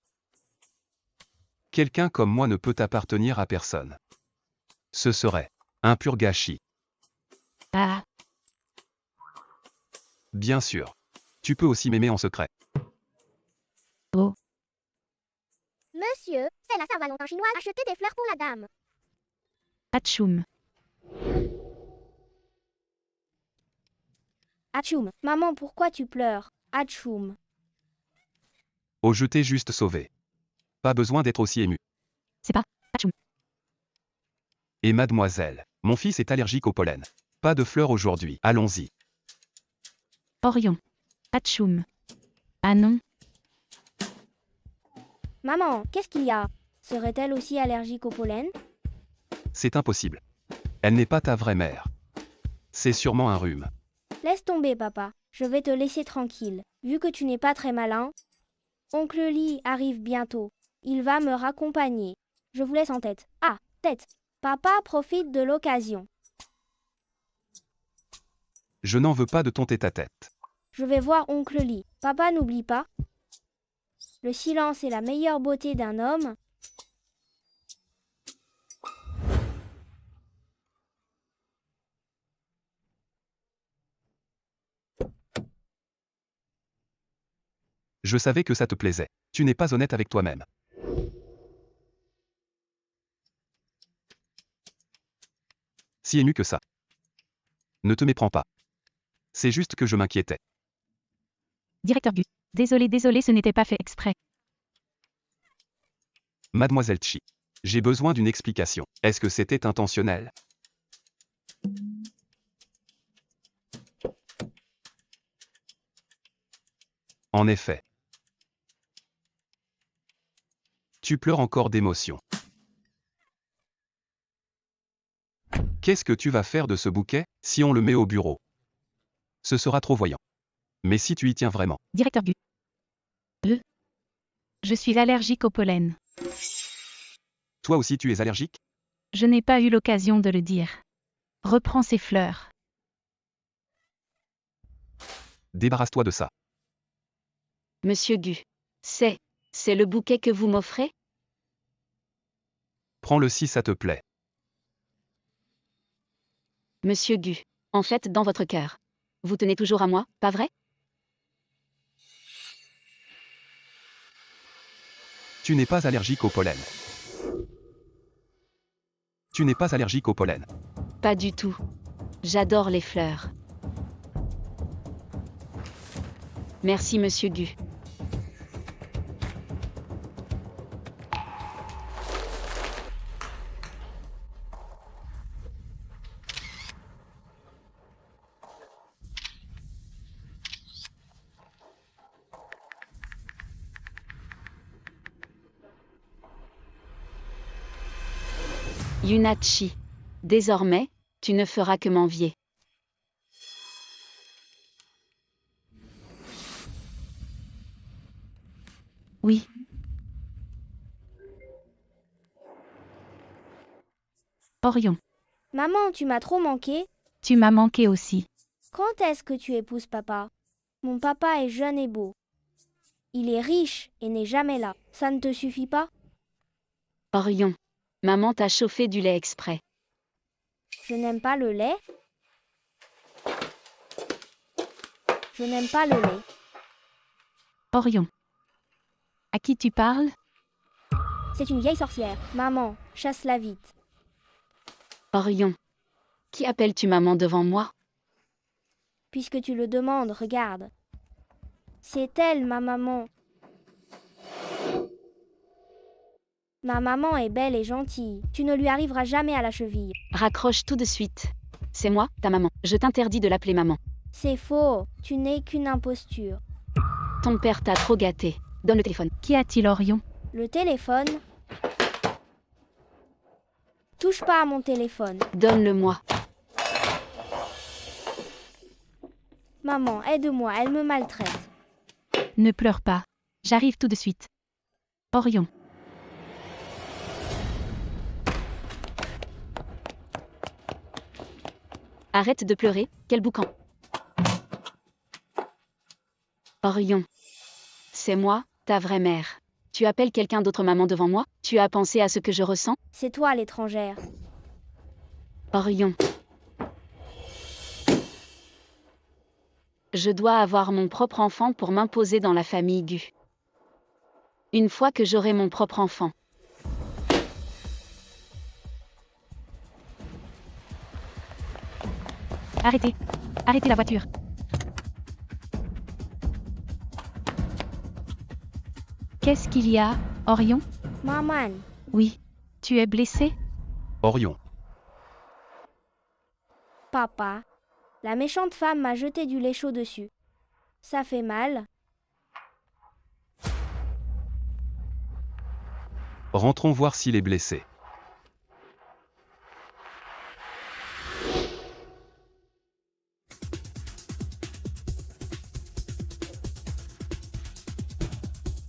Quelqu'un comme moi ne peut appartenir à personne. Ce serait un pur gâchis. Ah, Bien sûr. Tu peux aussi m'aimer en secret. oh. Monsieur, c'est la Saint-Valentin chinoise. Achetez des fleurs pour la dame. Atchoum. Atchoum, maman, pourquoi tu pleures? Atchoum. Oh, je t'ai juste sauvé. Pas besoin d'être aussi ému. C'est pas. Atchoum. Et mademoiselle, mon fils est allergique au pollen. Pas de fleurs aujourd'hui. Allons-y. Orion. Atchoum. Ah non. Maman, qu'est-ce qu'il y a? Serait-elle aussi allergique au pollen? C'est impossible. Elle n'est pas ta vraie mère. C'est sûrement un rhume. Laisse tomber, papa. Je vais te laisser tranquille. Vu que tu n'es pas très malin, Oncle Lee arrive bientôt. Il va me raccompagner. Je vous laisse en tête. Ah, tête. Papa profite de l'occasion. Je n'en veux pas de ton tête-à-tête. Je vais voir Oncle Lee. Papa, n'oublie pas. Le silence est la meilleure beauté d'un homme. Je savais que ça te plaisait. Tu n'es pas honnête avec toi-même. Si ému que ça. Ne te méprends pas. C'est juste que je m'inquiétais. Directeur Gu. Désolé, ce n'était pas fait exprès. Mademoiselle Chi. J'ai besoin d'une explication. Est-ce que c'était intentionnel? En effet. Tu pleures encore d'émotion. Qu'est-ce que tu vas faire de ce bouquet, si on le met au bureau? Ce sera trop voyant. Mais si tu y tiens vraiment. Directeur Gu. Je suis allergique au pollen. Toi aussi tu es allergique? Je n'ai pas eu l'occasion de le dire. Reprends ces fleurs. Débarrasse-toi de ça. Monsieur Gu. C'est le bouquet que vous m'offrez? Prends-le si ça te plaît. Monsieur Gu. En fait, dans votre cœur. Vous tenez toujours à moi, pas vrai? Tu n'es pas allergique au pollen. Tu n'es pas allergique au pollen. Pas du tout. J'adore les fleurs. Merci, Monsieur Gu. Yunachi. Désormais, tu ne feras que m'envier. Oui. Orion. Maman, tu m'as trop manqué. Tu m'as manqué aussi. Quand est-ce que tu épouses papa? Mon papa est jeune et beau. Il est riche et n'est jamais là. Ça ne te suffit pas? Orion. Maman t'a chauffé du lait exprès. Je n'aime pas le lait. Je n'aime pas le lait. Orion. À qui tu parles? C'est une vieille sorcière. Maman, chasse-la vite. Orion. Qui appelles-tu maman devant moi? Puisque tu le demandes, regarde. C'est elle, ma maman. Ma maman est belle et gentille. Tu ne lui arriveras jamais à la cheville. Raccroche tout de suite. C'est moi, ta maman. Je t'interdis de l'appeler maman. C'est faux. Tu n'es qu'une imposture. Ton père t'a trop gâté. Donne le téléphone. Qu'y a-t-il, Orion? Le téléphone? Touche pas à mon téléphone. Donne-le-moi. Maman, aide-moi, elle me maltraite. Ne pleure pas. J'arrive tout de suite. Orion. Arrête de pleurer, quel boucan. Orion. C'est moi, ta vraie mère. Tu appelles quelqu'un d'autre maman devant moi? Tu as pensé à ce que je ressens? C'est toi l'étrangère. Orion. Je dois avoir mon propre enfant pour m'imposer dans la famille Gu. Une fois que j'aurai mon propre enfant. Arrêtez. Arrêtez la voiture. Qu'est-ce qu'il y a, Orion? Maman. Oui. Tu es blessé? Orion. Papa, la méchante femme m'a jeté du lait chaud dessus. Ça fait mal. Rentrons voir s'il est blessé.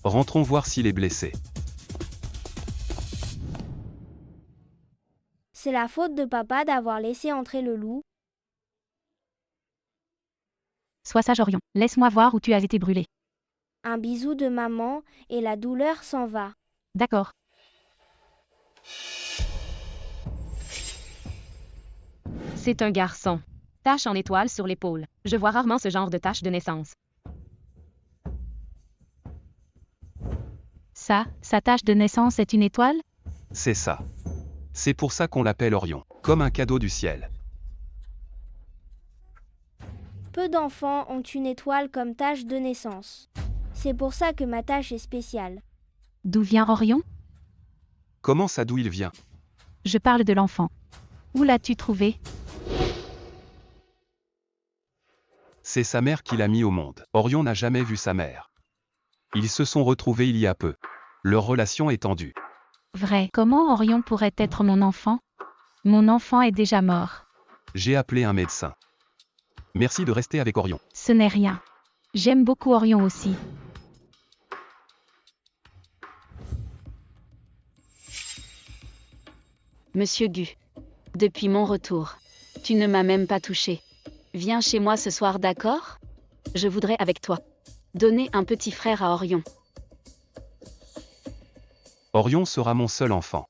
Rentrons voir s'il est blessé. C'est la faute de papa d'avoir laissé entrer le loup. Sois sage, Orion. Laisse-moi voir où tu as été brûlé. Un bisou de maman et la douleur s'en va. D'accord. C'est un garçon. Tache en étoile sur l'épaule. Je vois rarement ce genre de tache de naissance. Ça, sa tache de naissance est une étoile? C'est ça. C'est pour ça qu'on l'appelle Orion, comme un cadeau du ciel. Peu d'enfants ont une étoile comme tache de naissance. C'est pour ça que ma tache est spéciale. D'où vient Orion? Comment ça, d'où il vient? Je parle de l'enfant. Où l'as-tu trouvé? C'est sa mère qui l'a mis au monde. Orion n'a jamais vu sa mère. Ils se sont retrouvés il y a peu. Leur relation est tendue. Vrai. Comment Orion pourrait être mon enfant? Mon enfant est déjà mort. J'ai appelé un médecin. Merci de rester avec Orion. Ce n'est rien. J'aime beaucoup Orion aussi. Monsieur Gu. Depuis mon retour, tu ne m'as même pas touché. Viens chez moi ce soir, d'accord? Je voudrais avec toi donner un petit frère à Orion. Orion sera mon seul enfant.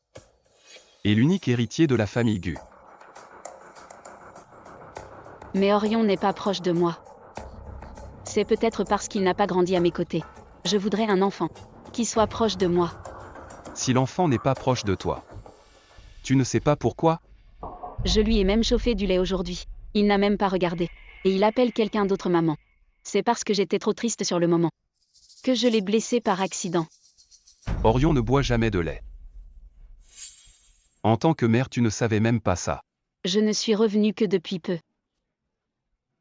Et l'unique héritier de la famille Gu. Mais Orion n'est pas proche de moi. C'est peut-être parce qu'il n'a pas grandi à mes côtés. Je voudrais un enfant qui soit proche de moi. Si l'enfant n'est pas proche de toi, tu ne sais pas pourquoi? Je lui ai même chauffé du lait aujourd'hui. Il n'a même pas regardé. Et il appelle quelqu'un d'autre maman. C'est parce que j'étais trop triste sur le moment que je l'ai blessé par accident. Orion ne boit jamais de lait. En tant que mère, tu ne savais même pas ça. Je ne suis revenue que depuis peu.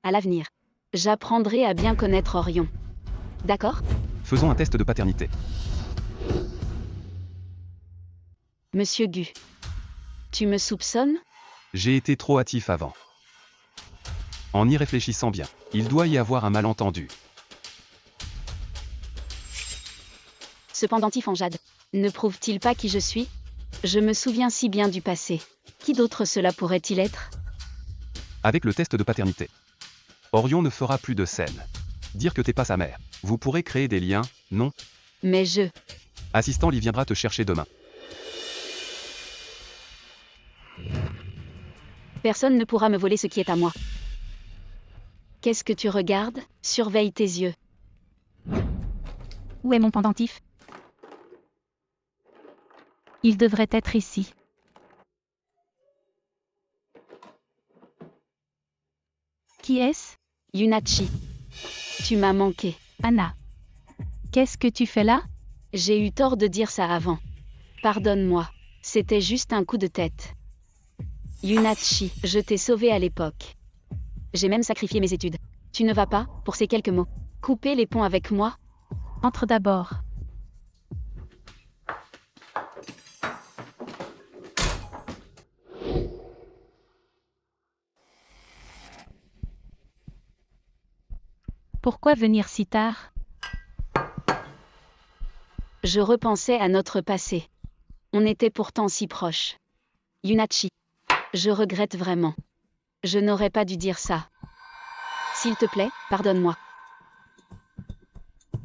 À l'avenir, j'apprendrai à bien connaître Orion. D'accord? Faisons un test de paternité. Monsieur Gu. Tu me soupçonnes? J'ai été trop hâtif avant. En y réfléchissant bien, il doit y avoir un malentendu. Ce pendentif en jade ne prouve-t-il pas qui je suis? Je me souviens si bien du passé. Qui d'autre cela pourrait-il être? Avec le test de paternité, Orion ne fera plus de scène. Dire que t'es pas sa mère. Vous pourrez créer des liens, non? Mais je... Assistant Lee viendra te chercher demain. Personne ne pourra me voler ce qui est à moi. Qu'est-ce que tu regardes? Surveille tes yeux. Où est mon pendentif? Il devrait être ici. Qui est-ce? Yunachi. Tu m'as manqué. Anna. Qu'est-ce que tu fais là? J'ai eu tort de dire ça avant. Pardonne-moi. C'était juste un coup de tête. Yunachi, je t'ai sauvé à l'époque. J'ai même sacrifié mes études. Tu ne vas pas, pour ces quelques mots, couper les ponts avec moi? Entre d'abord. Pourquoi venir si tard? Je repensais à notre passé. On était pourtant si proches. Yunachi, je regrette vraiment. Je n'aurais pas dû dire ça. S'il te plaît, pardonne-moi.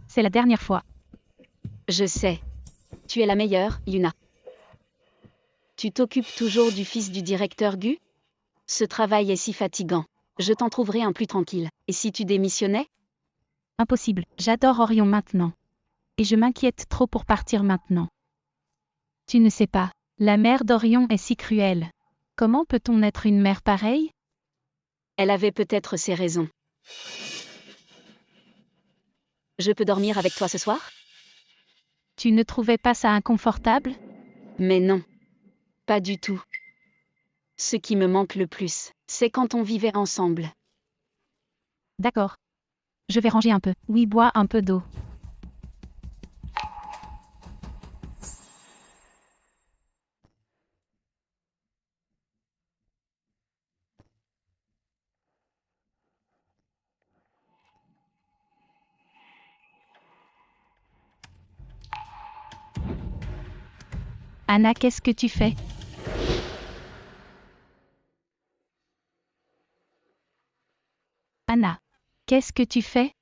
C'est la dernière fois. Je sais. Tu es la meilleure, Yuna. Tu t'occupes toujours du fils du directeur Gu? Ce travail est si fatigant. Je t'en trouverai un plus tranquille. Et si tu démissionnais? Impossible. J'adore Orion maintenant. Et je m'inquiète trop pour partir maintenant. Tu ne sais pas. La mère d'Orion est si cruelle. Comment peut-on être une mère pareille? Elle avait peut-être ses raisons. Je peux dormir avec toi ce soir? Tu ne trouvais pas ça inconfortable? Mais non. Pas du tout. Ce qui me manque le plus, C'est quand on vivait ensemble. D'accord. Je vais ranger un peu. Oui, bois un peu d'eau. Anna, qu'est-ce que tu fais? Anna, qu'est-ce que tu fais?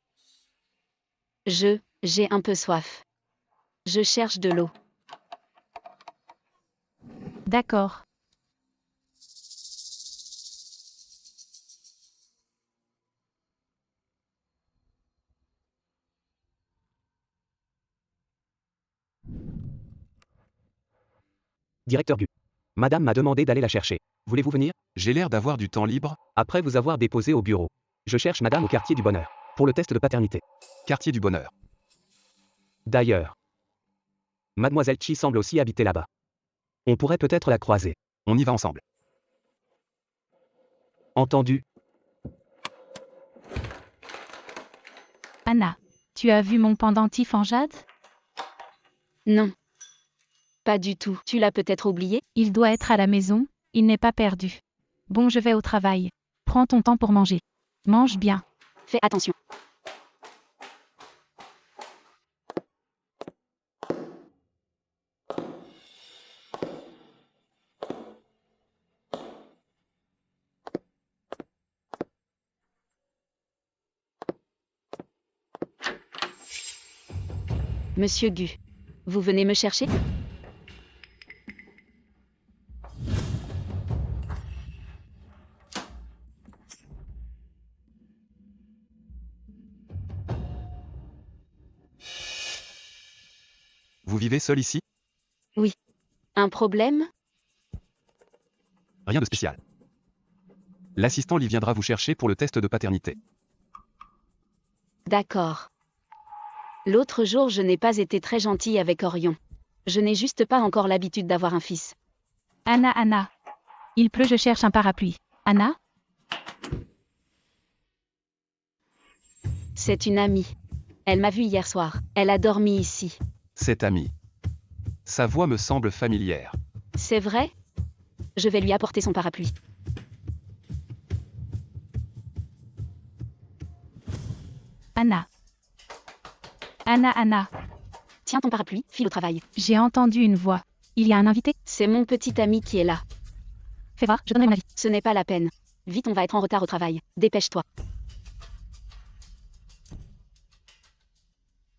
J'ai un peu soif. Je cherche de l'eau. D'accord. Directeur Gu. Madame m'a demandé d'aller la chercher. Voulez-vous venir? J'ai l'air d'avoir du temps libre. Après vous avoir déposé au bureau. Je cherche madame au quartier du bonheur. Pour le test de paternité. Quartier du bonheur. D'ailleurs. Mademoiselle Chi semble aussi habiter là-bas. On pourrait peut-être la croiser. On y va ensemble. Entendu. Anna, tu as vu mon pendentif en jade? Non. Pas du tout. Tu l'as peut-être oublié? Il doit être à la maison, il n'est pas perdu. Bon, je vais au travail. Prends ton temps pour manger. Mange bien. Fais attention. Monsieur Gu. Vous venez me chercher? Vous vivez seul ici? Oui. Un problème? Rien de spécial. L'assistant Lee viendra vous chercher pour le test de paternité. D'accord. L'autre jour, je n'ai pas été très gentille avec Orion. Je n'ai juste pas encore l'habitude d'avoir un fils. Anna. Il pleut, je cherche un parapluie. Anna? C'est une amie. Elle m'a vue hier soir. Elle a dormi ici. Cette amie. Sa voix me semble familière. C'est vrai? Je vais lui apporter son parapluie. Anna. Anna. Tiens ton parapluie, file au travail. J'ai entendu une voix. Il y a un invité? C'est mon petit ami qui est là. Fais voir, je donnerai mon avis. Ce n'est pas la peine. Vite, on va être en retard au travail. Dépêche-toi.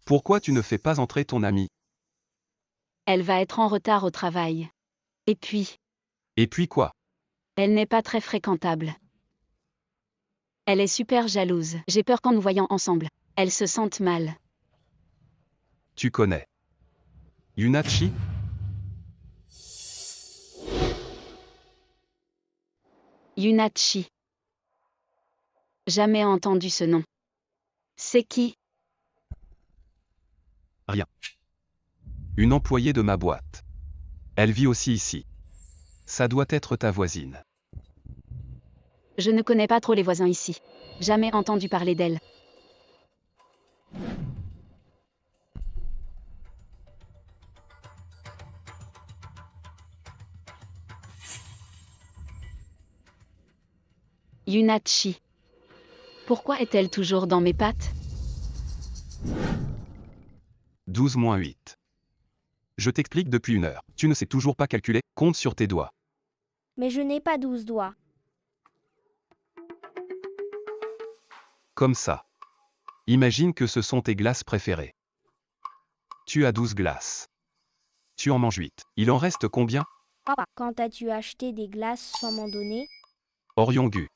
Pourquoi tu ne fais pas entrer ton amie? Elle va être en retard au travail. Et puis, quoi? elle n'est pas très fréquentable. Elle est super jalouse. J'ai peur qu'en nous voyant ensemble, elle se sente mal. Tu connais Yunachi? Yunachi. Jamais entendu ce nom. C'est qui? Rien. Une employée de ma boîte. Elle vit aussi ici. Ça doit être ta voisine. Je ne connais pas trop les voisins ici. Jamais entendu parler d'elle. Yunachi. Pourquoi est-elle toujours dans mes pattes? 12 moins 8. Je t'explique depuis 1 heure. Tu ne sais toujours pas calculer, compte sur tes doigts. Mais je n'ai pas 12 doigts. Comme ça. Imagine que ce sont tes glaces préférées. Tu as 12 glaces. Tu en manges 8. Il en reste combien? Papa, quand as-tu acheté des glaces sans m'en donner? Orion Gu.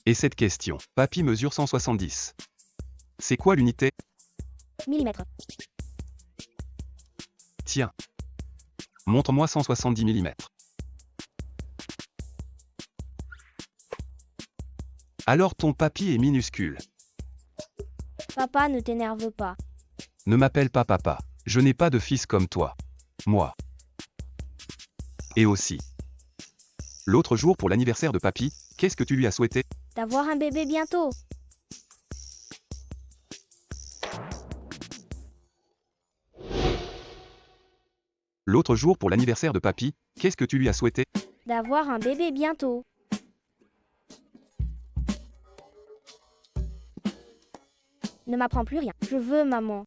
Et cette question, papy mesure 170. C'est quoi l'unité? Millimètres. Tiens. Montre-moi 170 mm. Alors ton papy est minuscule. Papa, ne t'énerve pas. Ne m'appelle pas papa. Je n'ai pas de fils comme toi. Moi. Et aussi. L'autre jour pour l'anniversaire de papy, Qu'est-ce que tu lui as souhaité? D'avoir un bébé bientôt. L'autre jour pour l'anniversaire de papy, qu'est-ce que tu lui as souhaité? D'avoir un bébé bientôt. Ne m'apprends plus rien. Je veux maman.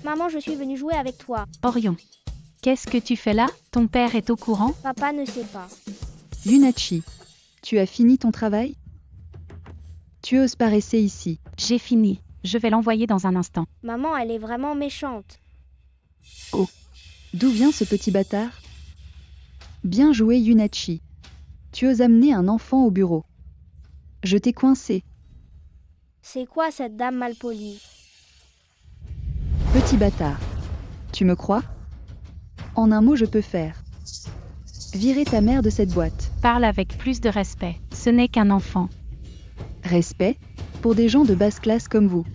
Maman, je suis venue jouer avec toi. Orion. Qu'est-ce que tu fais là? Ton père est au courant? Papa ne sait pas. Yunachi. Tu as fini ton travail? Tu oses pas rester ici. J'ai fini. Je vais l'envoyer dans un instant. Maman, elle est vraiment méchante. D'où vient ce petit bâtard? Bien joué Yunachi. Tu oses amener un enfant au bureau. Je t'ai coincé. C'est quoi cette dame malpolie? Petit bâtard. Tu me crois? En un mot, je peux faire. Virer ta mère de cette boîte. Parle avec plus de respect. Ce n'est qu'un enfant. Respect? Pour des gens de basse classe comme vous.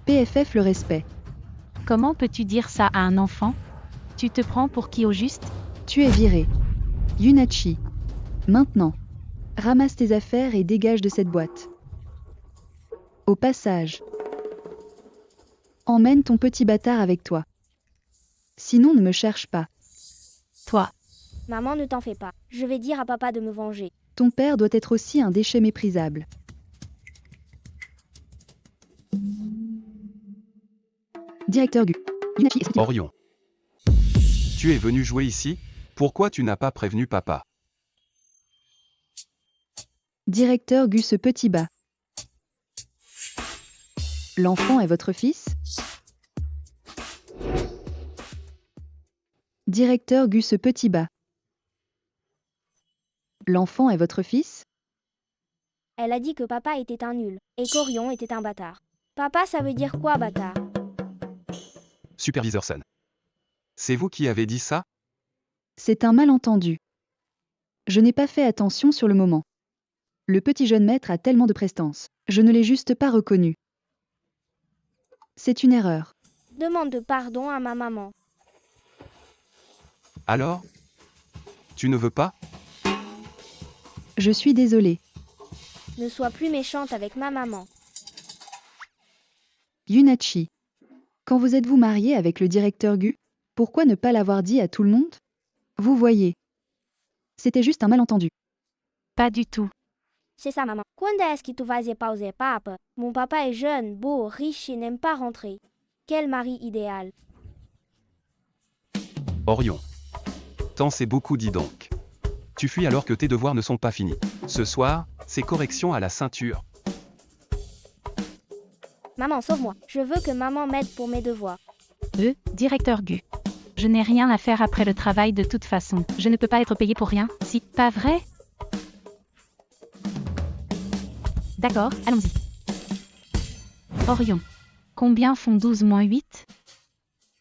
PFF le respect. Comment peux-tu dire ça à un enfant? Tu te prends pour qui au juste? Tu es viré. Yunachi. Maintenant. Ramasse tes affaires et dégage de cette boîte. Au passage. Emmène ton petit bâtard avec toi. Sinon ne me cherche pas. Toi. Maman, ne t'en fais pas. Je vais dire à papa de me venger. Ton père doit être aussi un déchet méprisable. Directeur Gu. Yunachi est- Orion. Tu es venu jouer ici? Pourquoi tu n'as pas prévenu papa? Directeur Gu ce petit bas. L'enfant est votre fils? Directeur Gu ce petit bas. L'enfant est votre fils? Elle a dit que papa était un nul et qu'Orion était un bâtard. Papa, ça veut dire quoi, bâtard? Superviseur Sun. C'est vous qui avez dit ça? C'est un malentendu. Je n'ai pas fait attention sur le moment. Le petit jeune maître a tellement de prestance. Je ne l'ai juste pas reconnu. C'est une erreur. Demande pardon à ma maman. Alors? Tu ne veux pas? Je suis désolée. Ne sois plus méchante avec ma maman. Yunachi. Quand vous êtes-vous marié avec le directeur Gu? Pourquoi ne pas l'avoir dit à tout le monde? Vous voyez. C'était juste un malentendu. Pas du tout. C'est ça, maman. Quand est-ce que tu vas épouser papa? Mon papa est jeune, beau, riche et n'aime pas rentrer. Quel mari idéal. Orion. Tant c'est beaucoup dis donc. Tu fuis alors que tes devoirs ne sont pas finis. Ce soir, c'est correction à la ceinture. Maman, sauve-moi. Je veux que maman m'aide pour mes devoirs. Directeur Gu. Je n'ai rien à faire après le travail de toute façon. Je ne peux pas être payé pour rien, si, pas vrai? D'accord, allons-y. Orion. Combien font 12 moins 8?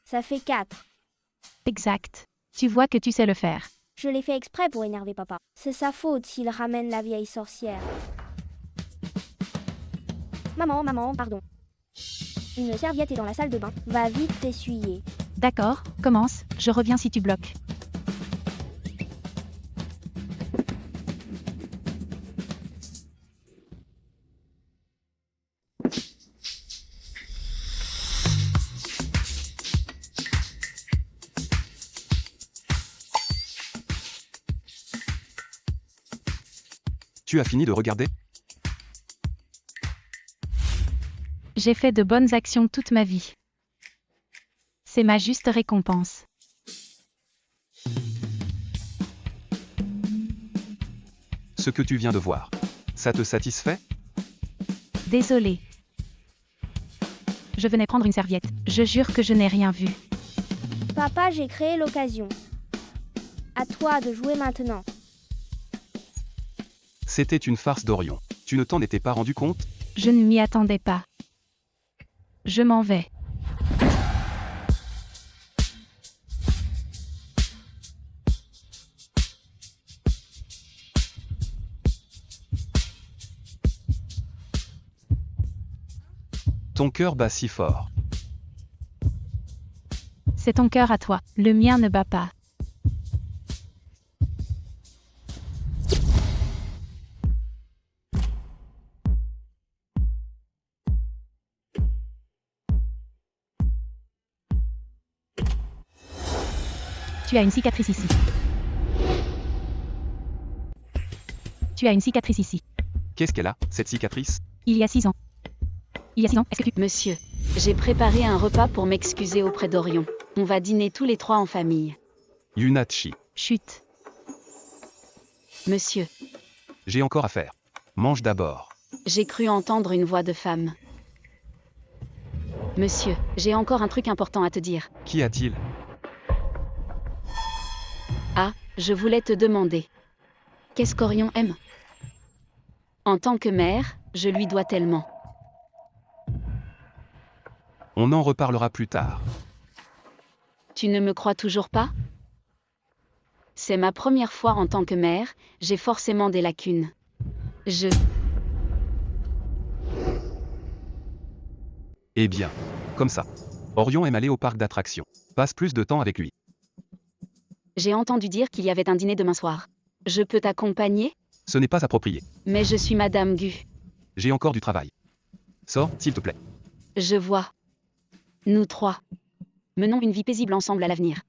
Ça fait 4. Exact. Tu vois que tu sais le faire. Je l'ai fait exprès pour énerver papa. C'est sa faute s'il ramène la vieille sorcière. Maman, pardon. Une serviette est dans la salle de bain. Va vite t'essuyer. D'accord, commence, je reviens si tu bloques. Tu as fini de regarder? J'ai fait de bonnes actions toute ma vie. C'est ma juste récompense. Ce que tu viens de voir. Ça te satisfait? Désolée. Je venais prendre une serviette. Je jure que je n'ai rien vu. Papa, j'ai créé l'occasion. À toi de jouer maintenant. C'était une farce d'Orion. Tu ne t'en étais pas rendu compte? Je ne m'y attendais pas. Je m'en vais. Ton cœur bat si fort. C'est ton cœur à toi. Le mien ne bat pas. Tu as une cicatrice ici. Tu as une cicatrice ici. Qu'est-ce qu'elle a, cette cicatrice? Il y a 6 ans. Il y a 6 ans, est-ce que tu... Monsieur, j'ai préparé un repas pour m'excuser auprès d'Orion. On va dîner tous les 3 en famille. Yunachi. Chut. Monsieur, J'ai encore à faire. Mange d'abord. j'ai cru entendre une voix de femme. Monsieur, j'ai encore un truc important à te dire. Qu'y a-t-il? Ah, je voulais te demander. Qu'est-ce qu'Orion aime? En tant que mère, je lui dois tellement. On en reparlera plus tard. Tu ne me crois toujours pas? C'est ma première fois en tant que mère, j'ai forcément des lacunes. Eh bien, comme ça. Orion aime aller au parc d'attractions. Passe plus de temps avec lui. J'ai entendu dire qu'il y avait un dîner demain soir. Je peux t'accompagner? Ce n'est pas approprié. Mais je suis Madame Gu. J'ai encore du travail. Sors, s'il te plaît. Je vois. Nous 3. Menons une vie paisible ensemble à l'avenir.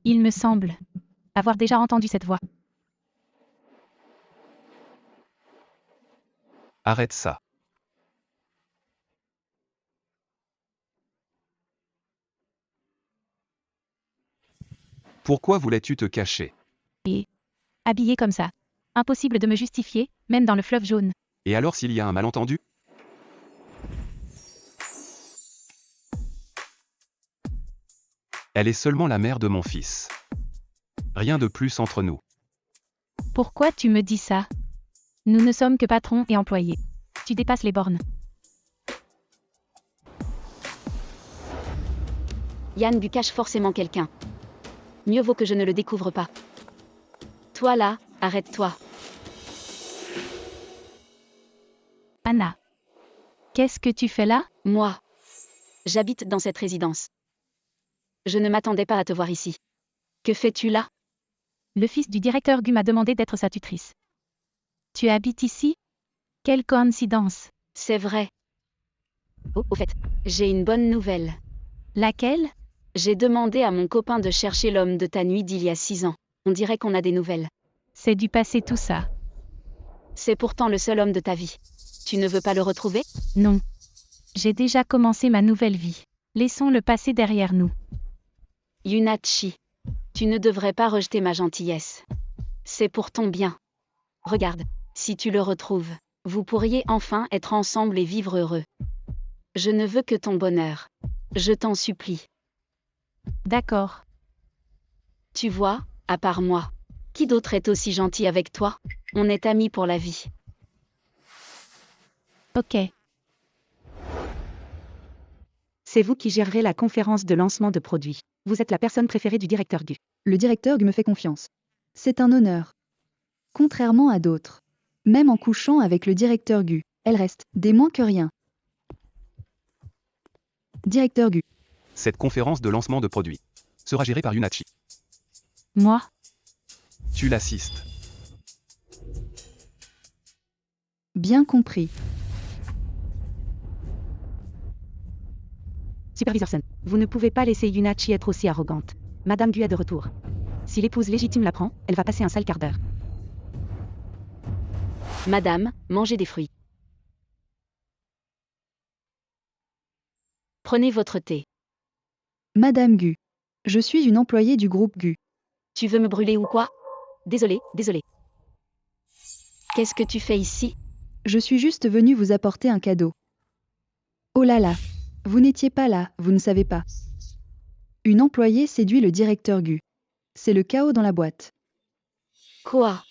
Il me semble avoir déjà entendu cette voix. Arrête ça. Pourquoi voulais-tu te cacher? Et habillé comme ça. Impossible de me justifier, même dans le fleuve jaune. Et alors s'il y a un malentendu? Elle est seulement la mère de mon fils. Rien de plus entre nous. Pourquoi tu me dis ça? Nous ne sommes que patrons et employés. Tu dépasses les bornes. Yann Gu cache forcément quelqu'un. Mieux vaut que je ne le découvre pas. Toi là, arrête-toi. Anna. Qu'est-ce que tu fais là? Moi. J'habite dans cette résidence. Je ne m'attendais pas à te voir ici. Que fais-tu là? Le fils du directeur Gu m'a demandé d'être sa tutrice. Tu habites ici? Quelle coïncidence. C'est vrai. Oh, au fait, j'ai une bonne nouvelle. Laquelle? J'ai demandé à mon copain de chercher l'homme de ta nuit d'il y a 6 ans. On dirait qu'on a des nouvelles. C'est du passé tout ça. C'est pourtant le seul homme de ta vie. Tu ne veux pas le retrouver? Non. J'ai déjà commencé ma nouvelle vie. Laissons le passé derrière nous. Yunachi, tu ne devrais pas rejeter ma gentillesse. C'est pour ton bien. Regarde, si tu le retrouves, vous pourriez enfin être ensemble et vivre heureux. Je ne veux que ton bonheur. Je t'en supplie. D'accord. Tu vois, à part moi, qui d'autre est aussi gentil avec toi? On est amis pour la vie. Ok. C'est vous qui gérerez la conférence de lancement de produits. Vous êtes la personne préférée du directeur Gu. Le directeur Gu me fait confiance. C'est un honneur. Contrairement à d'autres. Même en couchant avec le directeur Gu, elle reste des moins que rien. Directeur Gu. Cette conférence de lancement de produits sera gérée par Yunachi. Moi? Tu l'assistes. Bien compris. Superviseur Sun, vous ne pouvez pas laisser Yunachi être aussi arrogante. Madame Gu est de retour. Si l'épouse légitime la prend, elle va passer un sale quart d'heure. Madame, mangez des fruits. Prenez votre thé. Madame Gu. Je suis une employée du groupe Gu. Tu veux me brûler ou quoi? Désolé. Qu'est-ce que tu fais ici? Je suis juste venue vous apporter un cadeau. Oh là là. Vous n'étiez pas là, vous ne savez pas. Une employée séduit le directeur Gu. C'est le chaos dans la boîte. Quoi?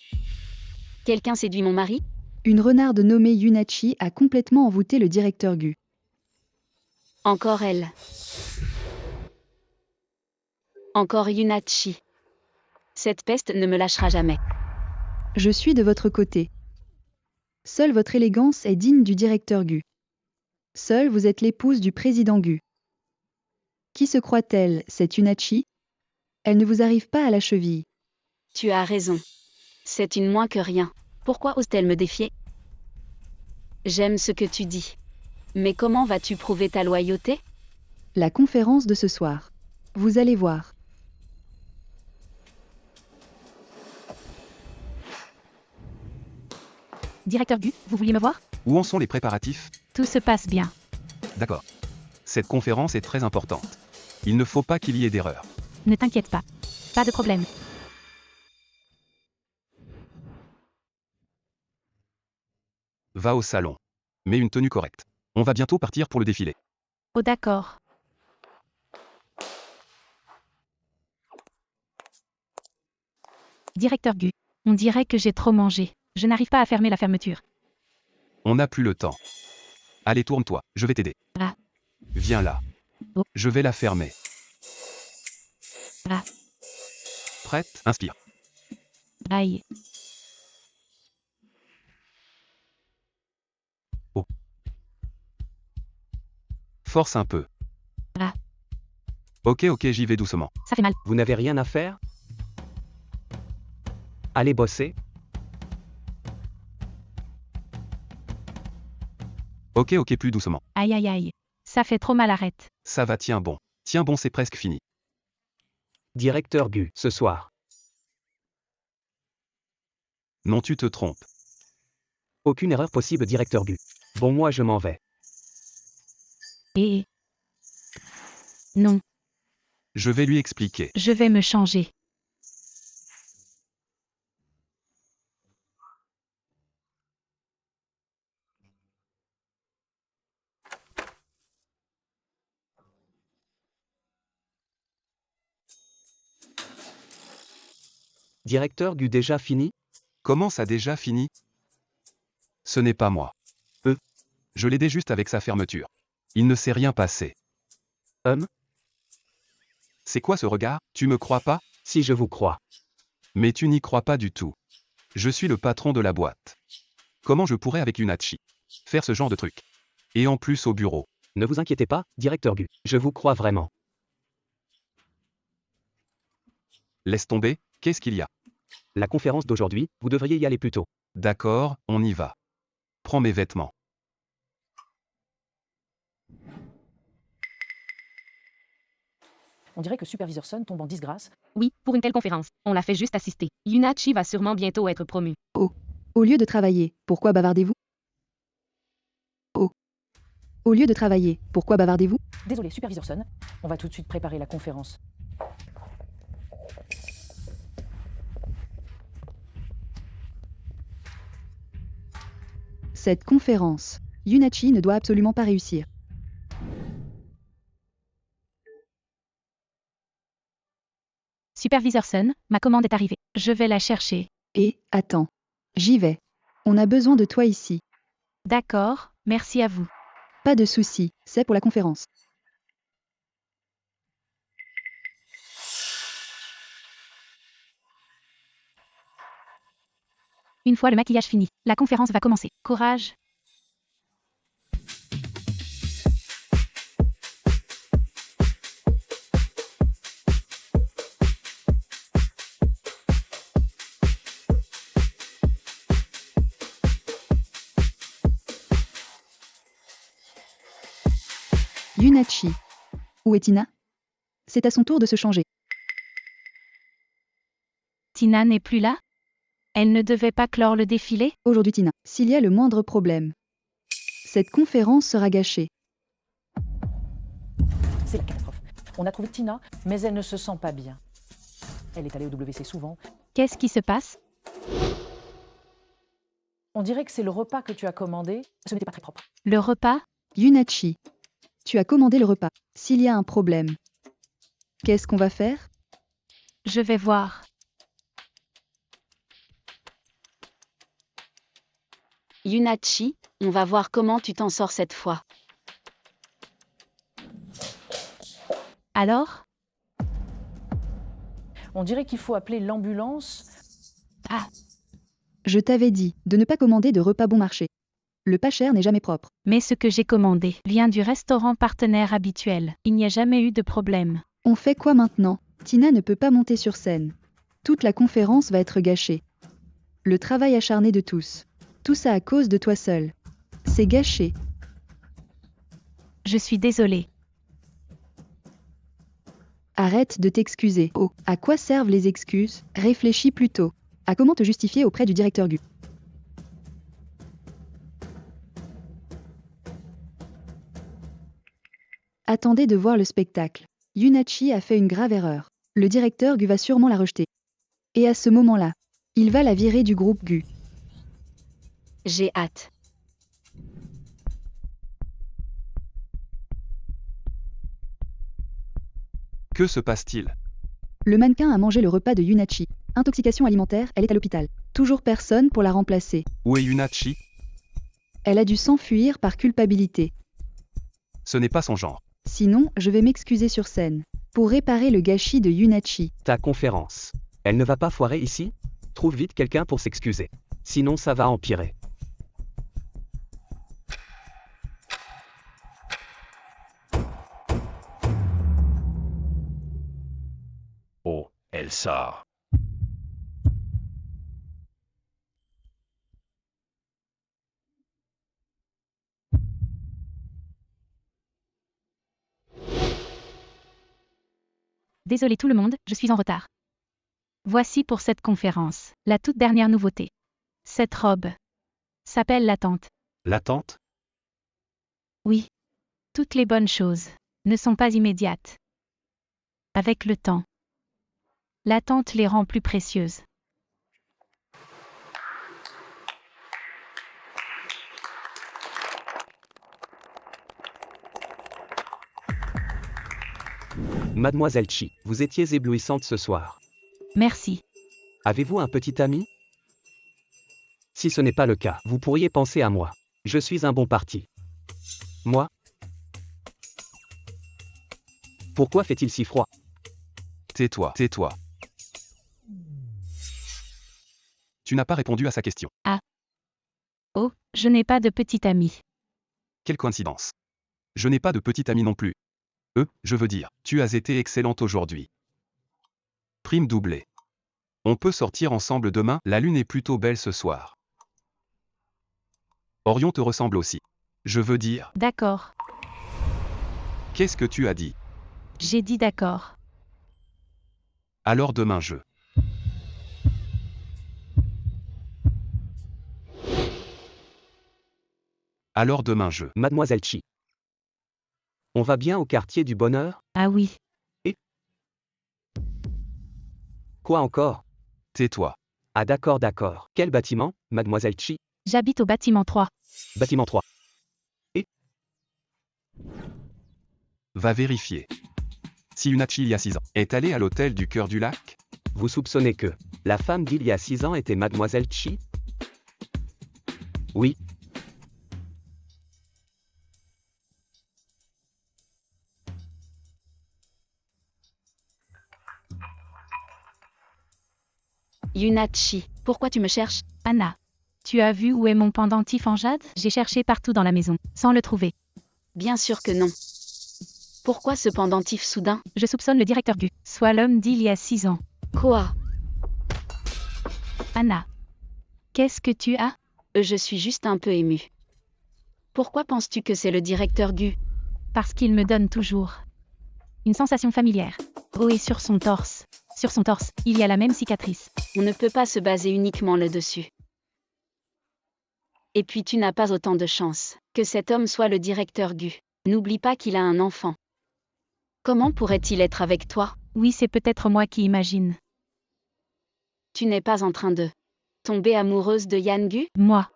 Quelqu'un séduit mon mari? Une renarde nommée Yunachi a complètement envoûté le directeur Gu. Encore elle. Encore Yunachi. Cette peste ne me lâchera jamais. Je suis de votre côté. Seule votre élégance est digne du directeur Gu. Seule vous êtes l'épouse du président Gu. Qui se croit-elle, cette Yunachi? Elle ne vous arrive pas à la cheville. Tu as raison. C'est une moins que rien. Pourquoi ose-t-elle me défier? J'aime ce que tu dis. Mais comment vas-tu prouver ta loyauté? La conférence de ce soir. Vous allez voir. Directeur Gu, vous vouliez me voir? Où en sont les préparatifs? Tout se passe bien. D'accord. Cette conférence est très importante. Il ne faut pas qu'il y ait d'erreur. Ne t'inquiète pas. Pas de problème. Va au salon. Mets une tenue correcte. On va bientôt partir pour le défilé. Oh d'accord. Directeur Gu, On dirait que j'ai trop mangé. je n'arrive pas à fermer la fermeture. On n'a plus le temps. Allez, tourne-toi, je vais t'aider. Ah. Viens là. Oh. Je vais la fermer. Ah. Prête? Inspire. Aïe. Force un peu. Ah. Ok, j'y vais doucement. Ça fait mal. Vous n'avez rien à faire? Allez bosser? Ok, plus doucement. Aïe aïe aïe. Ça fait trop mal, arrête. Ça va, tiens bon. Tiens bon, c'est presque fini. Directeur Gu, ce soir. Non, tu te trompes. Aucune erreur possible, directeur Gu. Bon, moi je m'en vais. Et... Non, Je vais lui expliquer. je vais me changer. Directeur Gu déjà fini? Comment ça déjà fini? Ce n'est pas moi. Je l'aidais juste avec sa fermeture. Il ne s'est rien passé. C'est quoi ce regard? Tu me crois pas? Si je vous crois. Mais tu n'y crois pas du tout. Je suis le patron de la boîte. Comment je pourrais avec Yunachi faire ce genre de truc? Et en plus au bureau. Ne vous inquiétez pas, directeur Gu. Je vous crois vraiment. Laisse tomber, qu'est-ce qu'il y a? La conférence d'aujourd'hui, vous devriez y aller plus tôt. D'accord, on y va. Prends mes vêtements. On dirait que Supervisor Sun tombe en disgrâce. Oui, pour une telle conférence, on l'a fait juste assister. Yunachi va sûrement bientôt être promu. Au lieu de travailler, pourquoi bavardez-vous? Au lieu de travailler, pourquoi bavardez-vous? Désolé, Supervisor Sun. On va tout de suite préparer la conférence. Cette conférence. Yunachi ne doit absolument pas réussir. Supervisor Sun, ma commande est arrivée. Je vais la chercher. Et, attends. J'y vais. On a besoin de toi ici. D'accord, merci à vous. Pas de souci, c'est pour la conférence. Une fois le maquillage fini, la conférence va commencer. Courage. Yunachi. Où est Tina? C'est à son tour de se changer. Tina n'est plus là? Elle ne devait pas clore le défilé? Aujourd'hui Tina, s'il y a le moindre problème, cette conférence sera gâchée. C'est la catastrophe. On a trouvé Tina, mais elle ne se sent pas bien. Elle est allée au WC souvent. Qu'est-ce qui se passe? On dirait que c'est le repas que tu as commandé. Ce n'était pas très propre. Le repas? Yunachi. Tu as commandé le repas. S'il y a un problème, qu'est-ce qu'on va faire? Je vais voir. Yunachi, on va voir comment tu t'en sors cette fois. Alors? On dirait qu'il faut appeler l'ambulance. Ah, Je t'avais dit de ne pas commander de repas bon marché. Le pas cher n'est jamais propre. mais ce que j'ai commandé vient du restaurant partenaire habituel. Il n'y a jamais eu de problème. On fait quoi maintenant? Tina ne peut pas monter sur scène. Toute la conférence va être gâchée. Le travail acharné de tous. Tout ça à cause de toi seul. C'est gâché. Je suis désolée. Arrête de t'excuser. Oh, à quoi servent les excuses? Réfléchis plutôt. À comment te justifier auprès du directeur Gu. Attendez de voir le spectacle. Yunachi a fait une grave erreur. Le directeur Gu va sûrement la rejeter. Et à ce moment-là, il va la virer du groupe Gu. J'ai hâte. Que se passe-t-il? Le mannequin a mangé le repas de Yunachi. Intoxication alimentaire, elle est à l'hôpital. Toujours personne pour la remplacer. Où est Yunachi? Elle a dû s'enfuir par culpabilité. Ce n'est pas son genre. Sinon, je vais m'excuser sur scène. Pour réparer le gâchis de Yunachi. Ta conférence. Elle ne va pas foirer ici? Trouve vite quelqu'un pour s'excuser. Sinon ça va empirer. Oh, elle sort. Désolé tout le monde, je suis en retard. Voici pour cette conférence, la toute dernière nouveauté. Cette robe s'appelle l'attente. L'attente? Oui. Toutes les bonnes choses ne sont pas immédiates. Avec le temps, l'attente les rend plus précieuses. Mademoiselle Chi, vous étiez éblouissante ce soir. Merci. Avez-vous un petit ami? Si ce n'est pas le cas, vous pourriez penser à moi. Je suis un bon parti. Moi? Pourquoi fait-il si froid? Tais-toi, tais-toi. Tu n'as pas répondu à sa question. Ah. Oh, je n'ai pas de petit ami. Quelle coïncidence. Je n'ai pas de petit ami non plus. Je veux dire, tu as été excellente aujourd'hui. Prime doublée. On peut sortir ensemble demain, la lune est plutôt belle ce soir. Orion te ressemble aussi. Je veux dire, D'accord. qu'est-ce que tu as dit? J'ai dit d'accord. Alors demain je. Alors demain je. Mademoiselle Chi. On va bien au quartier du bonheur? Ah oui. Quoi encore? Tais-toi. Ah d'accord, d'accord. Quel bâtiment, Mademoiselle Chi? J'habite au bâtiment 3. Bâtiment 3. Va vérifier. Si Yunachi il y a 6 ans est allée à l'hôtel du cœur du lac? Vous soupçonnez que la femme d'il y a 6 ans était Mademoiselle Chi? Oui. Yunachi, pourquoi tu me cherches? Anna. Tu as vu où est mon pendentif en jade? J'ai cherché partout dans la maison, sans le trouver. Bien sûr que non. Pourquoi ce pendentif soudain? Je soupçonne le directeur Gu, soit l'homme d'il y a 6 ans. Quoi? Anna. Qu'est-ce que tu as? Je suis juste un peu émue. Pourquoi penses-tu que c'est le directeur Gu? Parce qu'il me donne toujours une sensation familière. Oh, et sur son torse. Sur son torse, il y a la même cicatrice. On ne peut pas se baser uniquement là-dessus. Et puis tu n'as pas autant de chance que cet homme soit le directeur Gu. N'oublie pas qu'il a un enfant. Comment pourrait-il être avec toi? Oui, c'est peut-être moi qui imagine. Tu n'es pas en train de tomber amoureuse de Yan Gu? Moi.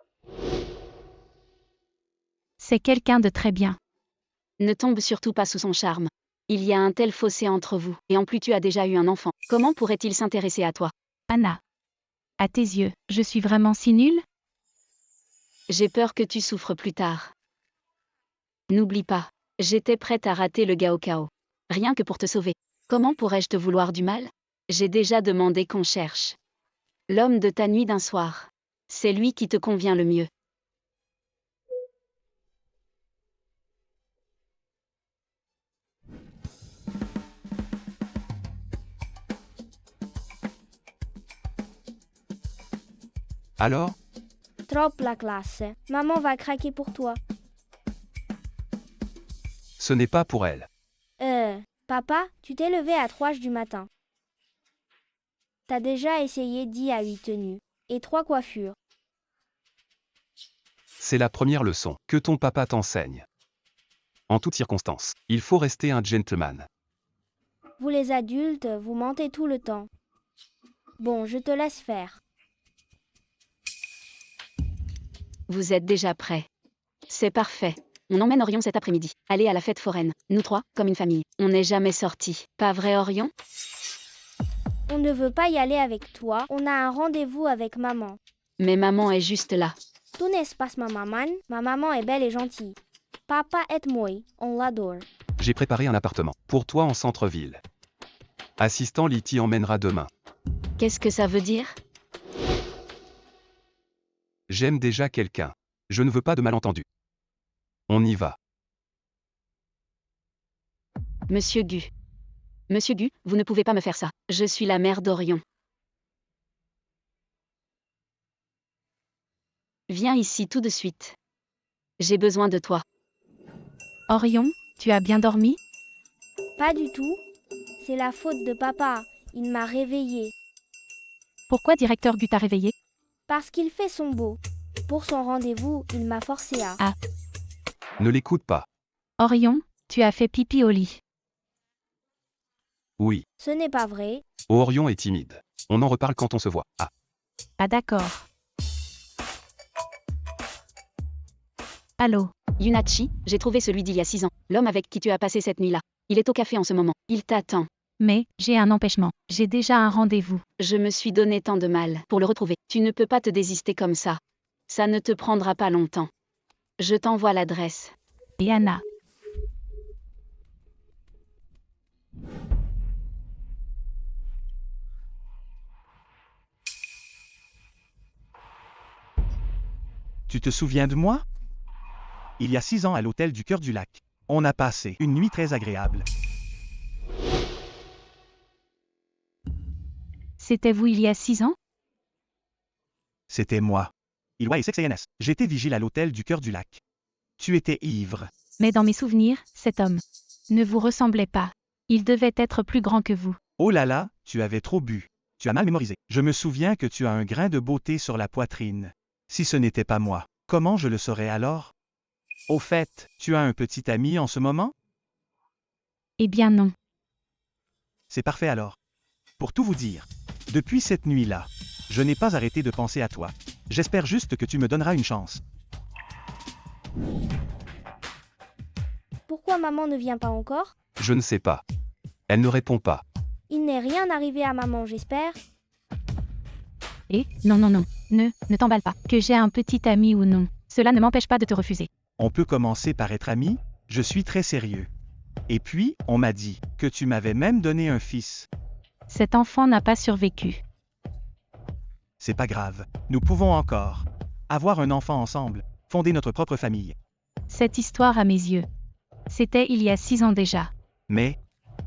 C'est quelqu'un de très bien. Ne tombe surtout pas sous son charme. Il y a un tel fossé entre vous, et en plus tu as déjà eu un enfant. Comment pourrait-il s'intéresser à toi? Anna. À tes yeux, je suis vraiment si nulle? J'ai peur que tu souffres plus tard. N'oublie pas, j'étais prête à rater le Gaokao. Rien que pour te sauver. Comment pourrais-je te vouloir du mal? J'ai déjà demandé qu'on cherche l'homme de ta nuit d'un soir. C'est lui qui te convient le mieux. Alors? Trop la classe. Maman va craquer pour toi. Ce n'est pas pour elle. Papa, tu t'es levé à 3h du matin. T'as déjà essayé 10 à 8 tenues. Et 3 coiffures. C'est la première leçon que ton papa t'enseigne. En toutes circonstances, il faut rester un gentleman. Vous les adultes, vous mentez tout le temps. Bon, je te laisse faire. Vous êtes déjà prêts. C'est parfait. On emmène Orion cet après-midi. Aller à la fête foraine. Nous trois, comme une famille. On n'est jamais sortis. Pas vrai, Orion? On ne veut pas y aller avec toi. On a un rendez-vous avec maman. Mais maman est juste là. Tout n'est pas ma maman. Ma maman est belle et gentille. Papa est moi. On l'adore. J'ai préparé un appartement pour toi en centre-ville. Assistant Liti emmènera demain. Qu'est-ce que ça veut dire? J'aime déjà quelqu'un. Je ne veux pas de malentendu. On y va. Monsieur Gu. Monsieur Gu, vous ne pouvez pas me faire ça. Je suis la mère d'Orion. Viens ici tout de suite. J'ai besoin de toi. Orion, tu as bien dormi? Pas du tout. C'est la faute de papa. Il m'a réveillée. Pourquoi directeur Gu t'a réveillé? Parce qu'il fait son beau. Pour son rendez-vous, il m'a forcé à... Ah. Ne l'écoute pas. Orion, tu as fait pipi au lit. Oui. Ce n'est pas vrai. Orion est timide. On en reparle quand on se voit. Ah. Ah d'accord. Allô? Yunachi, j'ai trouvé celui d'il y a 6 ans. L'homme avec qui tu as passé cette nuit-là. Il est au café en ce moment. Il t'attend. Mais, j'ai un empêchement. J'ai déjà un rendez-vous. Je me suis donné tant de mal pour le retrouver. Tu ne peux pas te désister comme ça. Ça ne te prendra pas longtemps. Je t'envoie l'adresse. Yana. Tu te souviens de moi? Il y a 6 ans à l'hôtel du Cœur du Lac. On a passé une nuit très agréable. C'était vous il y a 6 ans? C'était moi. Ilwa et Sexayans. J'étais vigile à l'hôtel du Cœur du Lac. Tu étais ivre. Mais dans mes souvenirs, cet homme ne vous ressemblait pas. Il devait être plus grand que vous. Oh là là, tu avais trop bu. Tu as mal mémorisé. Je me souviens que tu as un grain de beauté sur la poitrine. Si ce n'était pas moi, comment je le saurais alors? Au fait, tu as un petit ami en ce moment? Eh bien non. C'est parfait alors. Pour tout vous dire, depuis cette nuit-là, je n'ai pas arrêté de penser à toi. J'espère juste que tu me donneras une chance. Pourquoi maman ne vient pas encore? Je ne sais pas. Elle ne répond pas. Il n'est rien arrivé à maman, j'espère. Et, non. Ne t'emballe pas. Que j'ai un petit ami ou non. Cela ne m'empêche pas de te refuser. On peut commencer par être amis? Je suis très sérieux. Et puis, on m'a dit que tu m'avais même donné un fils. Cet enfant n'a pas survécu. C'est pas grave. Nous pouvons encore avoir un enfant ensemble, fonder notre propre famille. Cette histoire à mes yeux. C'était il y a 6 ans déjà. Mais,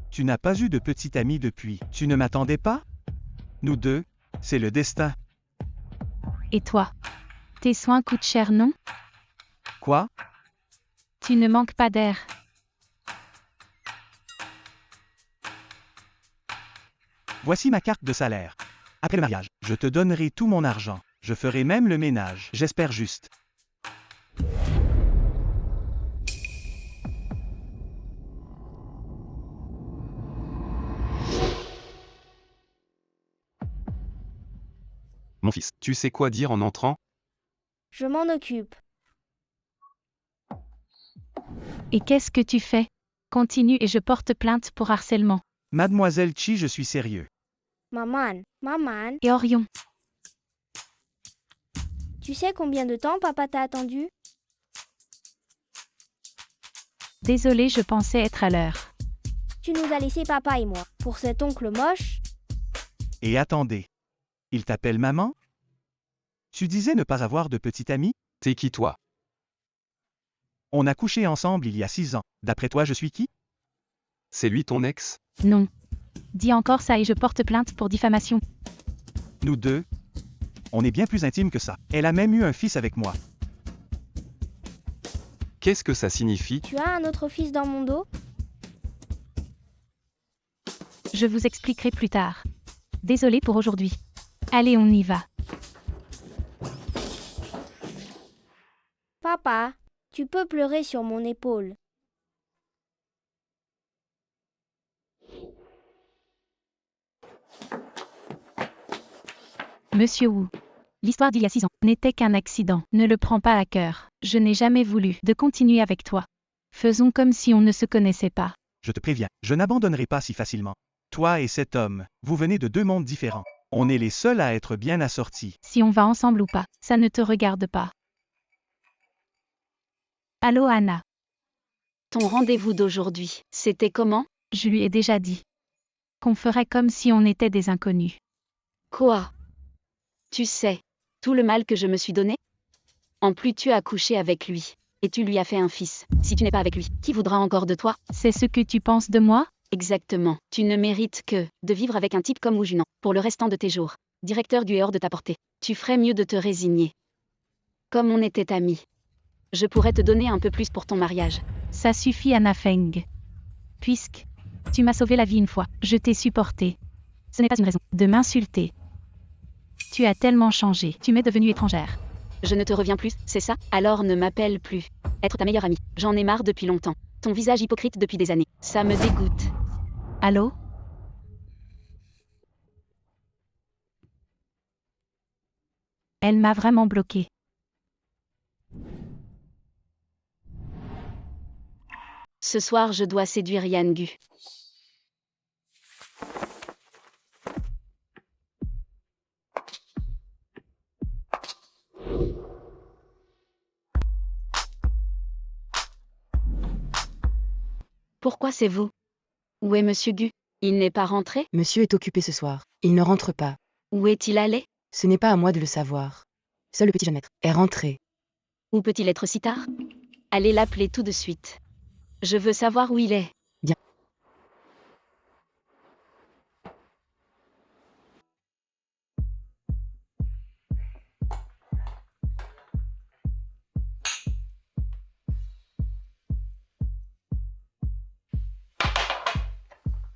tu n'as pas eu de petit ami depuis. Tu ne m'attendais pas? Nous deux, c'est le destin. Et toi? Tes soins coûtent cher, non? Quoi? Tu ne manques pas d'air. Voici ma carte de salaire. Après le mariage, je te donnerai tout mon argent. Je ferai même le ménage. J'espère juste. Mon fils, tu sais quoi dire en entrant? Je m'en occupe. Et qu'est-ce que tu fais? Continue et je porte plainte pour harcèlement. Mademoiselle Chi, je suis sérieux. Maman. Et Orion? Tu sais combien de temps papa t'a attendu? Désolée, je pensais être à l'heure. Tu nous as laissé papa et moi. Pour cet oncle moche? Et attendez. Il t'appelle maman? Tu disais ne pas avoir de petit ami? T'es qui toi? On a couché ensemble il y a 6 ans. D'après toi, je suis qui? C'est lui ton ex? Non. Dis encore ça et je porte plainte pour diffamation. Nous deux, on est bien plus intimes que ça. Elle a même eu un fils avec moi. Qu'est-ce que ça signifie? Tu as un autre fils dans mon dos? Je vous expliquerai plus tard. Désolée pour aujourd'hui. Allez, on y va. Papa, tu peux pleurer sur mon épaule. Monsieur Wu. L'histoire d'il y a 6 ans n'était qu'un accident. Ne le prends pas à cœur. Je n'ai jamais voulu de continuer avec toi. Faisons comme si on ne se connaissait pas. Je te préviens, je n'abandonnerai pas si facilement. Toi et cet homme, vous venez de 2 mondes différents. On est les seuls à être bien assortis. Si on va ensemble ou pas, ça ne te regarde pas. Allô Anna. Ton rendez-vous d'aujourd'hui, c'était comment? Je lui ai déjà dit qu'on ferait comme si on était des inconnus. Quoi? Tu sais, tout le mal que je me suis donné? En plus, tu as couché avec lui. Et tu lui as fait un fils. Si tu n'es pas avec lui, qui voudra encore de toi? C'est ce que tu penses de moi? Exactement. Tu ne mérites que de vivre avec un type comme Wu Junan pour le restant de tes jours. Directeur du est hors de ta portée. Tu ferais mieux de te résigner. Comme on était amis. Je pourrais te donner un peu plus pour ton mariage. Ça suffit Anna Feng. Puisque tu m'as sauvé la vie une fois, je t'ai supporté. Ce n'est pas une raison de m'insulter. Tu as tellement changé, tu m'es devenue étrangère. Je ne te reviens plus, c'est ça? Alors ne m'appelle plus. Être ta meilleure amie. J'en ai marre depuis longtemps. Ton visage hypocrite depuis des années. Ça me dégoûte. Allô? Elle m'a vraiment bloquée. Ce soir, je dois séduire Yan Gu. Pourquoi c'est vous? Où est Monsieur Gu? Il n'est pas rentré? Monsieur est occupé ce soir. Il ne rentre pas. Où est-il allé? Ce n'est pas à moi de le savoir. Seul le petit jeune maître est rentré. Où peut-il être si tard? Allez l'appeler tout de suite. Je veux savoir où il est. Bien.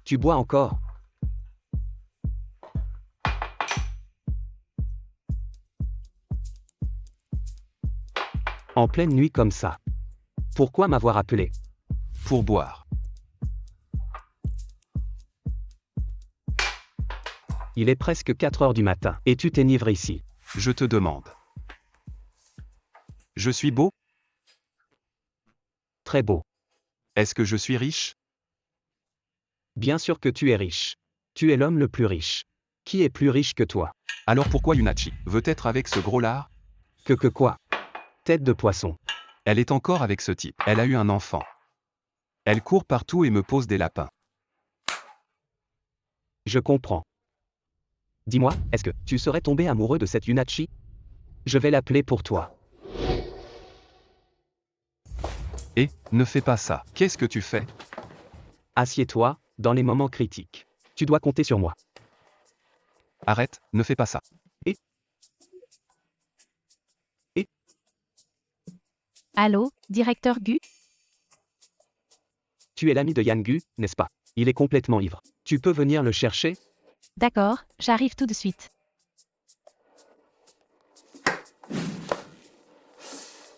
Tu bois encore? En pleine nuit comme ça. Pourquoi m'avoir appelé? Pour boire. Il est presque 4 heures du matin, et tu t'enivres ici. Je te demande. Je suis beau? Très beau. Est-ce que je suis riche? Bien sûr que tu es riche. Tu es l'homme le plus riche. Qui est plus riche que toi? Alors pourquoi Yunachi veut être avec ce gros lard? Que quoi? Tête de poisson. Elle est encore avec ce type. Elle a eu un enfant. Elle court partout et me pose des lapins. Je comprends. Dis-moi, est-ce que tu serais tombé amoureux de cette Yunachi? Je vais l'appeler pour toi. Et, ne fais pas ça. Qu'est-ce que tu fais? Assieds-toi, dans les moments critiques. Tu dois compter sur moi. Arrête, ne fais pas ça. Et? Allô, directeur Gu? Tu es l'ami de Yan Gu, n'est-ce pas? Il est complètement ivre. Tu peux venir le chercher? D'accord, j'arrive tout de suite.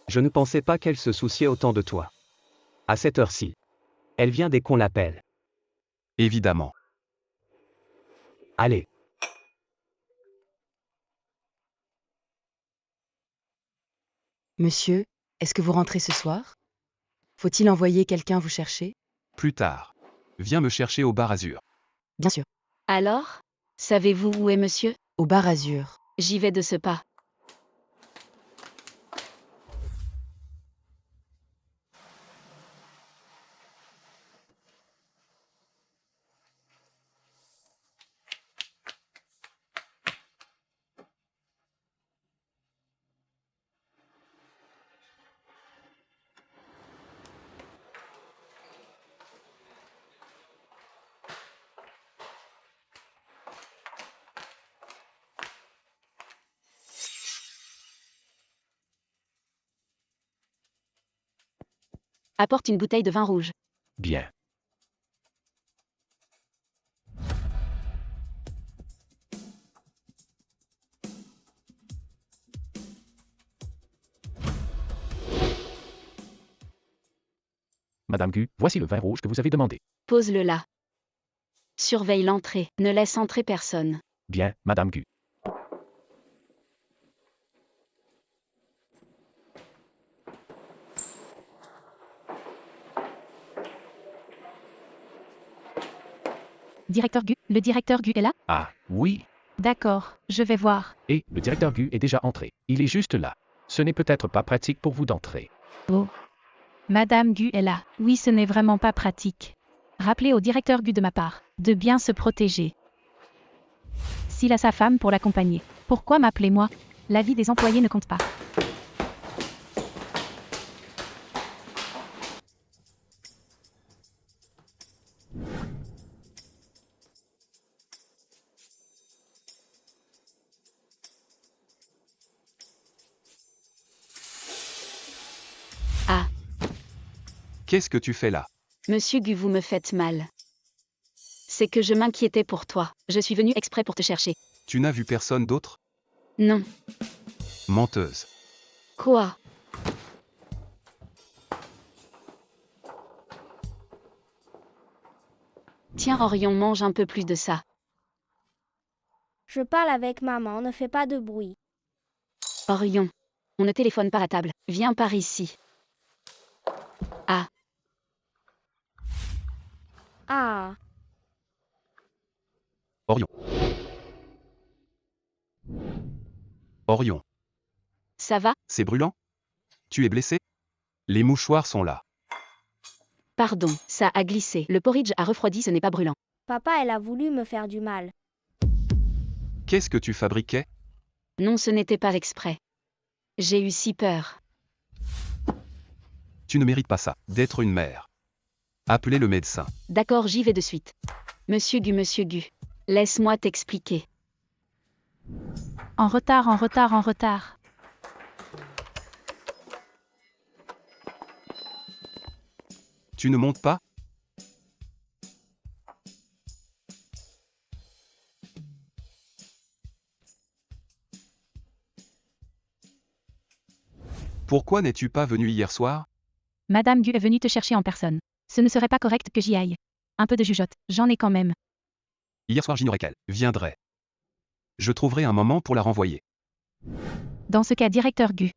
Je ne pensais pas qu'elle se souciait autant de toi. À cette heure-ci. Elle vient dès qu'on l'appelle. Évidemment. Allez. Monsieur, est-ce que vous rentrez ce soir? Faut-il envoyer quelqu'un vous chercher? Plus tard. Viens me chercher au bar Azur. Bien sûr. Alors? Savez-vous où est monsieur? Au bar Azur. J'y vais de ce pas. Apporte une bouteille de vin rouge. Bien. Madame Gu, voici le vin rouge que vous avez demandé. Pose-le là. Surveille l'entrée. Ne laisse entrer personne. Bien, Madame Gu. Directeur Gu, le directeur Gu est là? Ah, oui. D'accord, je vais voir. Et le directeur Gu est déjà entré. Il est juste là. Ce n'est peut-être pas pratique pour vous d'entrer. Oh. Madame Gu est là. Oui, ce n'est vraiment pas pratique. Rappelez au directeur Gu de ma part de bien se protéger. S'il a sa femme pour l'accompagner, pourquoi m'appeler moi? La vie des employés ne compte pas. Ah, Qu'est-ce que tu fais là? monsieur Gu, vous me faites mal. C'est que je m'inquiétais pour toi. Je suis venue exprès pour te chercher. Tu n'as vu personne d'autre? Non. Menteuse. Quoi? Tiens, Orion, mange un peu plus de ça. Je parle avec maman, ne fais pas de bruit. Orion, on ne téléphone pas à table. Viens par ici. Ah, Ah, Orion. Orion, ça va? c'est brûlant? Tu es blessé? Les mouchoirs sont là. Pardon, ça a glissé. Le porridge a refroidi, ce n'est pas brûlant. papa, elle a voulu me faire du mal. Qu'est-ce que tu fabriquais? Non, ce n'était pas exprès. J'ai eu si peur. Tu ne mérites pas ça, d'être une mère. Appelez le médecin. D'accord, j'y vais de suite. Monsieur Gu, laisse-moi t'expliquer. En retard, en retard, en retard. Tu ne montes pas? Pourquoi n'es-tu pas venu hier soir? Madame Gu est venue te chercher en personne. Ce ne serait pas correct que j'y aille. Un peu de jugeote, j'en ai quand même. Hier soir j'ignorais qu'elle viendrait. Je trouverai un moment pour la renvoyer. Dans ce cas, directeur Gu.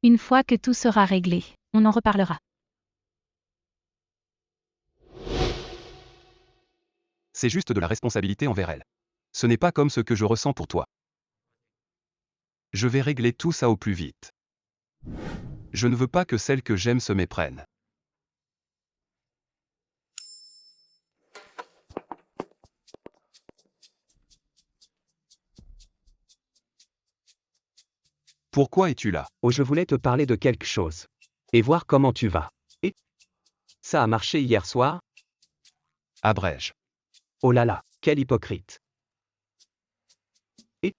Une fois que tout sera réglé, on en reparlera. C'est juste de la responsabilité envers elle. Ce n'est pas comme ce que je ressens pour toi. Je vais régler tout ça au plus vite. Je ne veux pas que celle que j'aime se méprenne. Pourquoi es-tu là? Oh, je voulais te parler de quelque chose. Et voir comment tu vas. Et ça a marché hier soir? Abrège. Oh là là, quel hypocrite. Et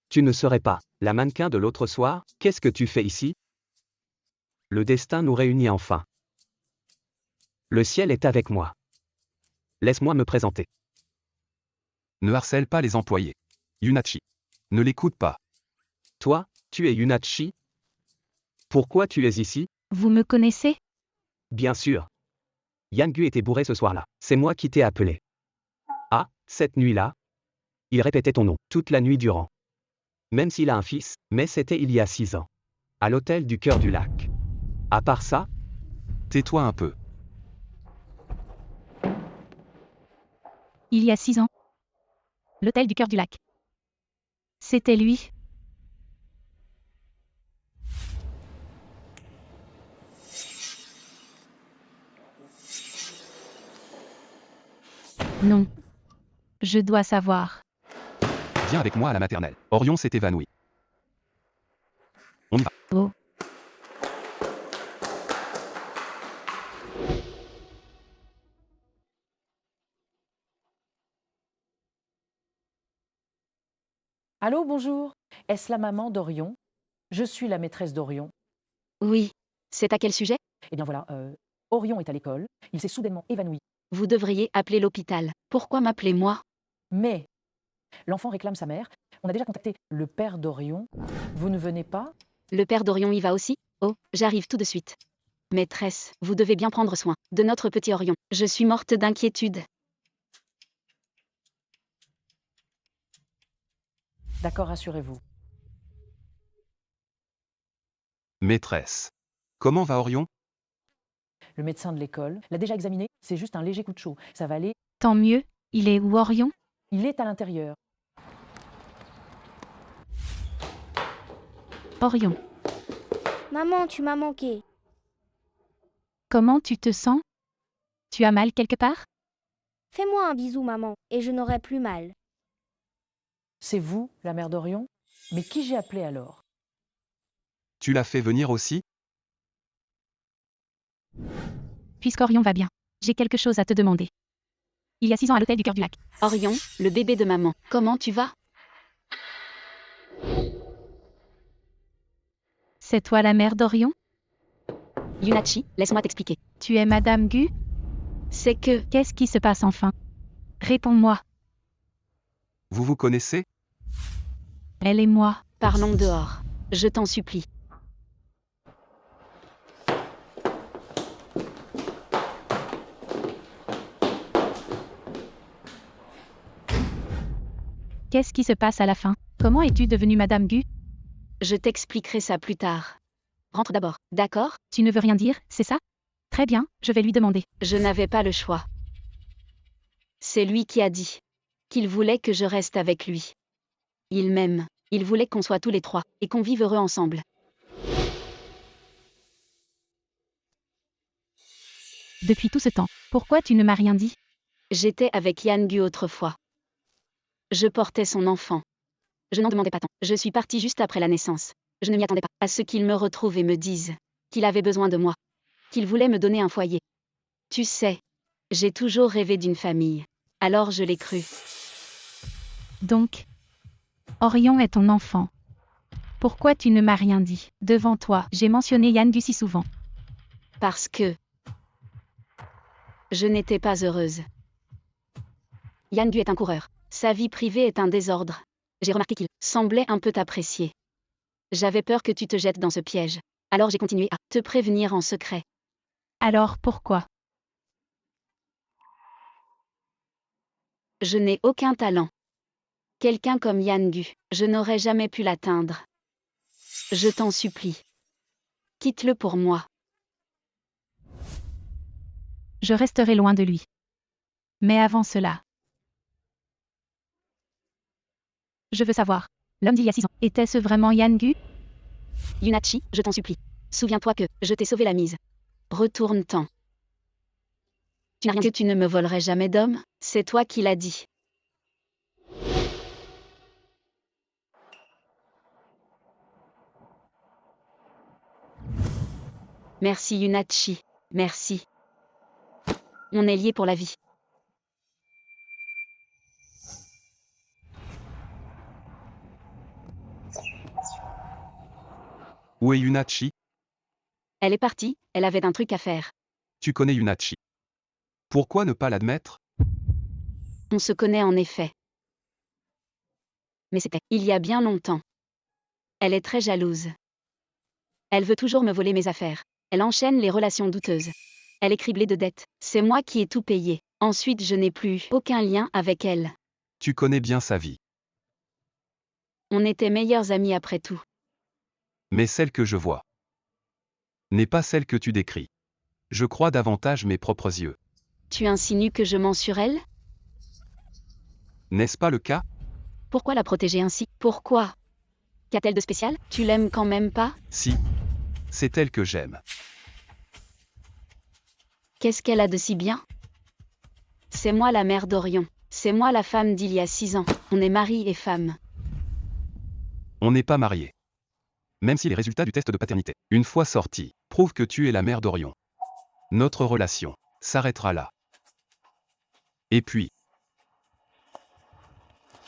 tu ne serais pas la mannequin de l'autre soir? Qu'est-ce que tu fais ici? Le destin nous réunit enfin. Le ciel est avec moi. Laisse-moi me présenter. Ne harcèle pas les employés. Yunachi. Ne l'écoute pas. Toi, tu es Yunachi? Pourquoi tu es ici? Vous me connaissez? Bien sûr. Yangu était bourré ce soir-là. C'est moi qui t'ai appelé. Ah, cette nuit-là? Il répétait ton nom toute la nuit durant. Même s'il a un fils, mais c'était il y a 6 ans. À l'hôtel du cœur du lac. À part ça? Tais-toi un peu. Il y a 6 ans. L'hôtel du cœur du lac. C'était lui. Non. Je dois savoir. Viens avec moi à la maternelle. Orion s'est évanoui. On y va. Oh. Allô, bonjour. Est-ce la maman d'Orion? Je suis la maîtresse d'Orion. Oui. C'est à quel sujet? Eh bien voilà, Orion est à l'école. Il s'est soudainement évanoui. Vous devriez appeler l'hôpital. Pourquoi m'appeler moi? Mais l'enfant réclame sa mère. On a déjà contacté le père d'Orion. Vous ne venez pas? Le père d'Orion y va aussi? Oh, j'arrive tout de suite. Maîtresse, vous devez bien prendre soin de notre petit Orion. Je suis morte d'inquiétude. D'accord, rassurez-vous. Maîtresse. Comment va Orion? Le médecin de l'école l'a déjà examiné, c'est juste un léger coup de chaud. Ça va aller. Tant mieux. Il est où, Orion? Il est à l'intérieur. Orion. Maman, tu m'as manqué. Comment tu te sens? Tu as mal quelque part? Fais-moi un bisou, maman, et je n'aurai plus mal. C'est vous, la mère d'Orion? Mais qui j'ai appelé alors? Tu l'as fait venir aussi? Puisqu'Orion va bien, j'ai quelque chose à te demander. Il y a 6 ans à l'hôtel du Cœur du Lac. Orion, le bébé de maman, comment tu vas? C'est toi la mère d'Orion? Yunachi, laisse-moi t'expliquer. Tu es Madame Gu? C'est que... Qu'est-ce qui se passe enfin? Réponds-moi. Vous vous connaissez? Elle et moi. Parlons dehors. Je t'en supplie. Qu'est-ce qui se passe à la fin? Comment es-tu devenue Madame Gu? Je t'expliquerai ça plus tard. Rentre d'abord, d'accord? Tu ne veux rien dire, c'est ça? Très bien, je vais lui demander. Je n'avais pas le choix. C'est lui qui a dit qu'il voulait que je reste avec lui. Il m'aime. Il voulait qu'on soit tous les trois et qu'on vive heureux ensemble. Depuis tout ce temps, pourquoi tu ne m'as rien dit? J'étais avec Yan Gu autrefois. Je portais son enfant. Je n'en demandais pas tant. Je suis partie juste après la naissance. Je ne m'y attendais pas à ce qu'il me retrouve et me dise qu'il avait besoin de moi, qu'il voulait me donner un foyer. Tu sais, j'ai toujours rêvé d'une famille. Alors je l'ai cru. Donc, Orion est ton enfant. Pourquoi tu ne m'as rien dit? Devant toi, j'ai mentionné Yan Gu si souvent. Parce que je n'étais pas heureuse. Yan Gu est un coureur. Sa vie privée est un désordre. J'ai remarqué qu'il semblait un peu t'apprécier. J'avais peur que tu te jettes dans ce piège. Alors j'ai continué à te prévenir en secret. Alors pourquoi? Je n'ai aucun talent. Quelqu'un comme Yan Gu, je n'aurais jamais pu l'atteindre. Je t'en supplie. Quitte-le pour moi. Je resterai loin de lui. Mais avant cela, je veux savoir, l'homme d'il y a 6 ans, était-ce vraiment Yan Gu? Yunachi, je t'en supplie. Souviens-toi que je t'ai sauvé la mise. Retourne-t'en. Tu n'as rien que tu ne me volerais jamais d'homme, c'est toi qui l'as dit. Merci Yunachi, merci. On est liés pour la vie. Où est Yunachi? Elle est partie, elle avait un truc à faire. Tu connais Yunachi. Pourquoi ne pas l'admettre? On se connaît en effet. Mais c'était il y a bien longtemps. Elle est très jalouse. Elle veut toujours me voler mes affaires. Elle enchaîne les relations douteuses. Elle est criblée de dettes. C'est moi qui ai tout payé. Ensuite, je n'ai plus aucun lien avec elle. Tu connais bien sa vie. On était meilleurs amis après tout. Mais celle que je vois n'est pas celle que tu décris. Je crois davantage mes propres yeux. Tu insinues que je mens sur elle? N'est-ce pas le cas? Pourquoi la protéger ainsi? Pourquoi? Qu'a-t-elle de spécial? Tu l'aimes quand même pas? Si. C'est elle que j'aime. Qu'est-ce qu'elle a de si bien? C'est moi la mère d'Orion. C'est moi la femme d'il y a 6 ans. On est mari et femme. On n'est pas mariés. Même si les résultats du test de paternité, une fois sortis, prouvent que tu es la mère d'Orion. Notre relation s'arrêtera là. Et puis,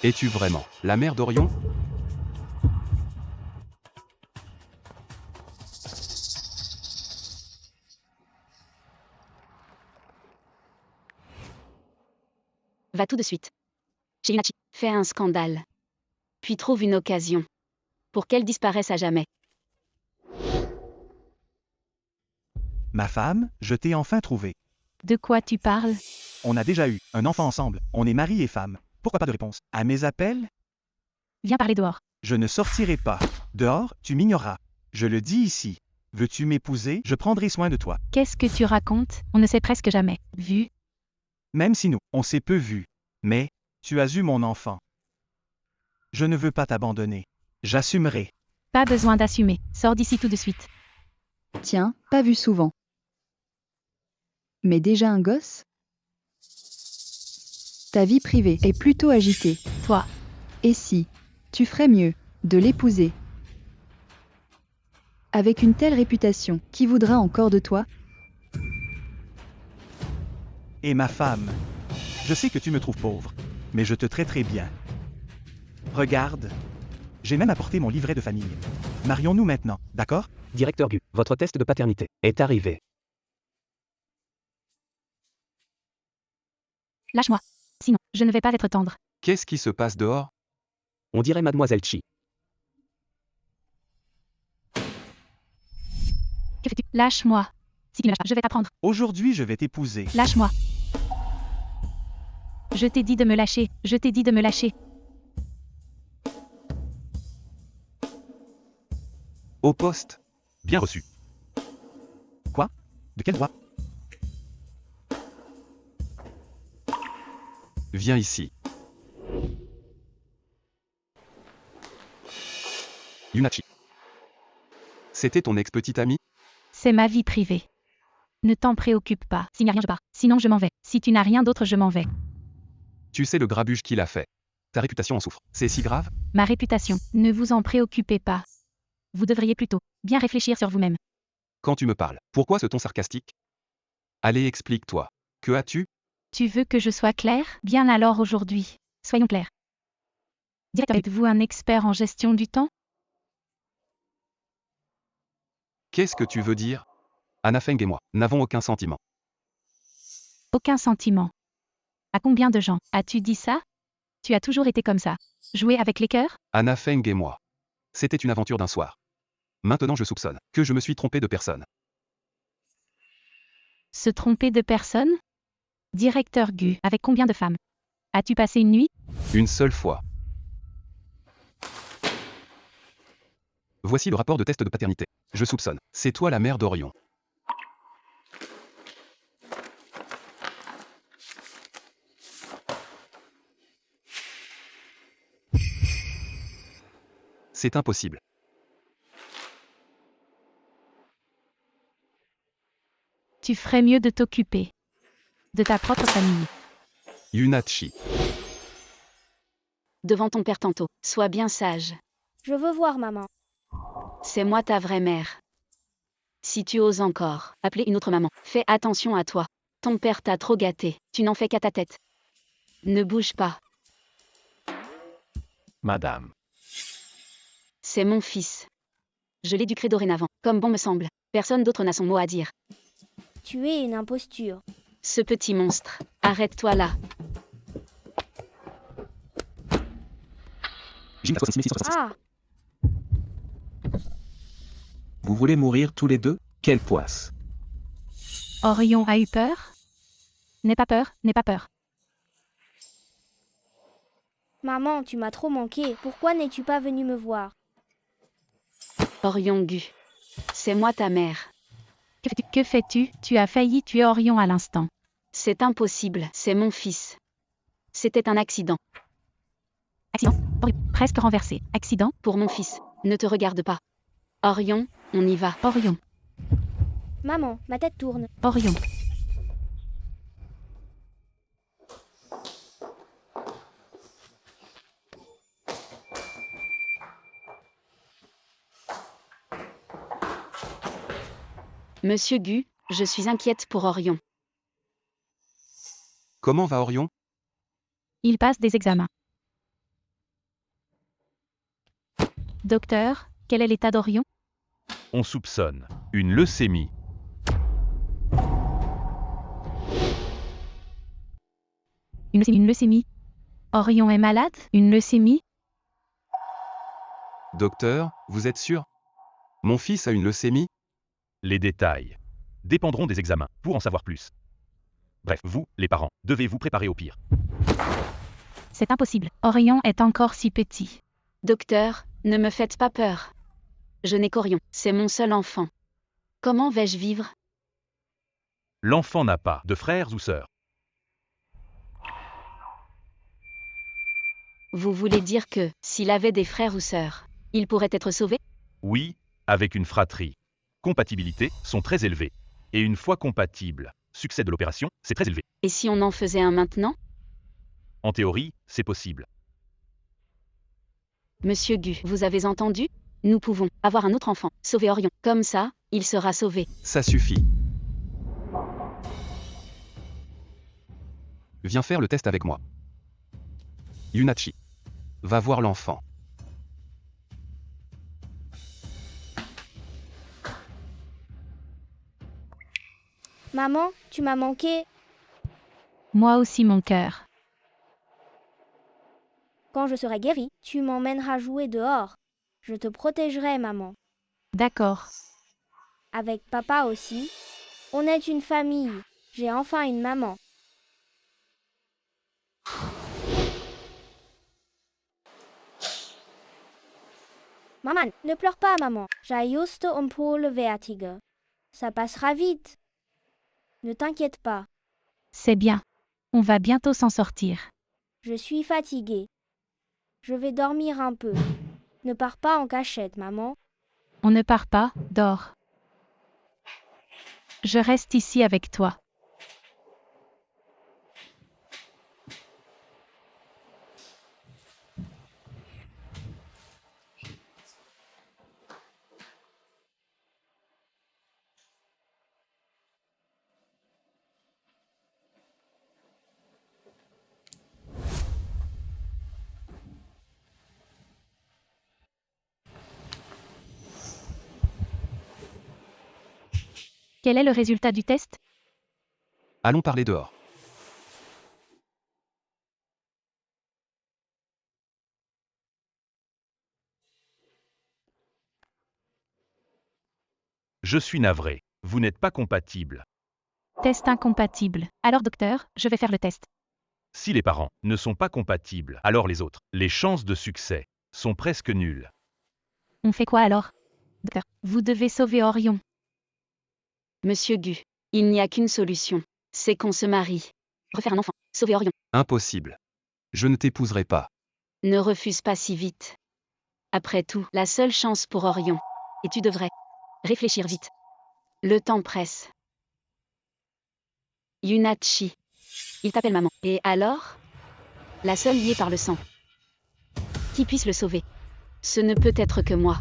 es-tu vraiment la mère d'Orion? Va tout de suite. Chez Yunachi, fais un scandale. Puis trouve une occasion. Pour qu'elle disparaisse à jamais. Ma femme, je t'ai enfin trouvé. De quoi tu parles? On a déjà eu un enfant ensemble. On est mari et femme. Pourquoi pas de réponse? À mes appels? Viens parler dehors. Je ne sortirai pas. Dehors, tu m'ignoreras. Je le dis ici. Veux-tu m'épouser? Je prendrai soin de toi. Qu'est-ce que tu racontes? On ne s'est presque jamais vu. Même si nous, on s'est peu vus. Mais, tu as eu mon enfant. Je ne veux pas t'abandonner. J'assumerai. Pas besoin d'assumer. Sors d'ici tout de suite. Tiens, pas vu souvent. Mais déjà un gosse? Ta vie privée est plutôt agitée. Toi. Et si tu ferais mieux de l'épouser? Avec une telle réputation, qui voudra encore de toi? Et ma femme. Je sais que tu me trouves pauvre, mais je te traiterai bien. Regarde. J'ai même apporté mon livret de famille. Marions-nous maintenant, d'accord? Directeur Gu, votre test de paternité est arrivé. Lâche-moi. Sinon, je ne vais pas être tendre. Qu'est-ce qui se passe dehors? On dirait Mademoiselle Chi. Que fais-tu? Lâche-moi. Si tu me lâches pas, je vais t'apprendre. Aujourd'hui, je vais t'épouser. Lâche-moi. Je t'ai dit de me lâcher. Je t'ai dit de me lâcher. Au poste. Bien reçu. Quoi? De quel droit? Viens ici. Yunachi. C'était ton ex-petite amie? C'est ma vie privée. Ne t'en préoccupe pas. S'il n'y a rien, je pars. Sinon, je m'en vais. Si tu n'as rien d'autre, je m'en vais. Tu sais le grabuge qu'il a fait. Ta réputation en souffre. C'est si grave? Ma réputation. Ne vous en préoccupez pas. Vous devriez plutôt bien réfléchir sur vous-même. Quand tu me parles, pourquoi ce ton sarcastique? Allez, explique-toi. Que as-tu? Tu veux que je sois claire? Bien alors aujourd'hui. Soyons clairs. Directeur, êtes-vous un expert en gestion du temps? Qu'est-ce que tu veux dire? Anna Feng et moi n'avons aucun sentiment. Aucun sentiment. À combien de gens as-tu dit ça? Tu as toujours été comme ça. Jouer avec les cœurs? Anna Feng et moi. C'était une aventure d'un soir. Maintenant je soupçonne que je me suis trompé de personne. Se tromper de personne? Directeur Gu, avec combien de femmes? As-tu passé une nuit? Une seule fois. Voici le rapport de test de paternité. Je soupçonne. C'est toi la mère d'Orion. C'est impossible. Tu ferais mieux de t'occuper de ta propre famille. Yunachi. Devant ton père tantôt, sois bien sage. Je veux voir maman. C'est moi ta vraie mère. Si tu oses encore appeler une autre maman, fais attention à toi. Ton père t'a trop gâté, tu n'en fais qu'à ta tête. Ne bouge pas. Madame. C'est mon fils. Je l'éduquerai dorénavant, comme bon me semble. Personne d'autre n'a son mot à dire. Tu es une imposture. Ce petit monstre, arrête-toi là. Ah, Vous voulez mourir tous les deux? Quelle poisse! Orion a eu peur? N'aie pas peur, n'aie pas peur. maman, tu m'as trop manqué. Pourquoi n'es-tu pas venue me voir? Orion Gu. C'est moi ta mère. Que fais-tu? Tu as failli tuer Orion à l'instant. C'est impossible, c'est mon fils. C'était un accident. Accident? Presque renversé. Accident? Pour mon fils, ne te regarde pas. Orion, on y va. Orion. Maman, ma tête tourne. Orion. Monsieur Gu, je suis inquiète pour Orion. Comment va Orion? Il passe des examens. Docteur, quel est l'état d'Orion? On soupçonne une leucémie. Une leucémie. Orion est malade? Une leucémie? Docteur, vous êtes sûr? Mon fils a une leucémie? Les détails. dépendront des examens, pour en savoir plus. Bref, vous, les parents, devez vous préparer au pire. C'est impossible. Orion est encore si petit. Docteur, ne me faites pas peur. Je n'ai qu'Orion, c'est mon seul enfant. Comment vais-je vivre? L'enfant n'a pas de frères ou sœurs. Vous voulez dire que, s'il avait des frères ou sœurs, il pourrait être sauvé? Oui, avec une fratrie. Compatibilité sont très élevées. Et une fois compatible, succès de l'opération, c'est très élevé. Et si on en faisait un maintenant? En théorie, c'est possible. Monsieur Gu, vous avez entendu? Nous pouvons avoir un autre enfant, sauver Orion. Comme ça, il sera sauvé. Ça suffit. Viens faire le test avec moi. Yunachi. Va voir l'enfant. Maman, tu m'as manqué. Moi aussi mon cœur. Quand je serai guérie, tu m'emmèneras jouer dehors. Je te protégerai, maman. D'accord. Avec papa aussi. On est une famille. J'ai enfin une maman. Maman, ne pleure pas, maman. J'ai juste un peu le vertige. Ça passera vite. Ne t'inquiète pas. C'est bien. On va bientôt s'en sortir. Je suis fatiguée. Je vais dormir un peu. Ne pars pas en cachette, maman. On ne part pas, dors. Je reste ici avec toi. Quel est le résultat du test? Allons parler dehors. Je suis navré. Vous n'êtes pas compatible. Test incompatible. Alors docteur, je vais faire le test. Si les parents ne sont pas compatibles, alors les autres, les chances de succès sont presque nulles. On fait quoi alors? Docteur, vous devez sauver Orion. Monsieur Gu, il n'y a qu'une solution. C'est qu'on se marie. Refaire un enfant. Sauver Orion. Impossible. Je ne t'épouserai pas. Ne refuse pas si vite. Après tout, la seule chance pour Orion. Et tu devrais réfléchir vite. Le temps presse. Yunachi. Il t'appelle maman. Et alors? La seule liée par le sang. Qui puisse le sauver? Ce ne peut être que moi.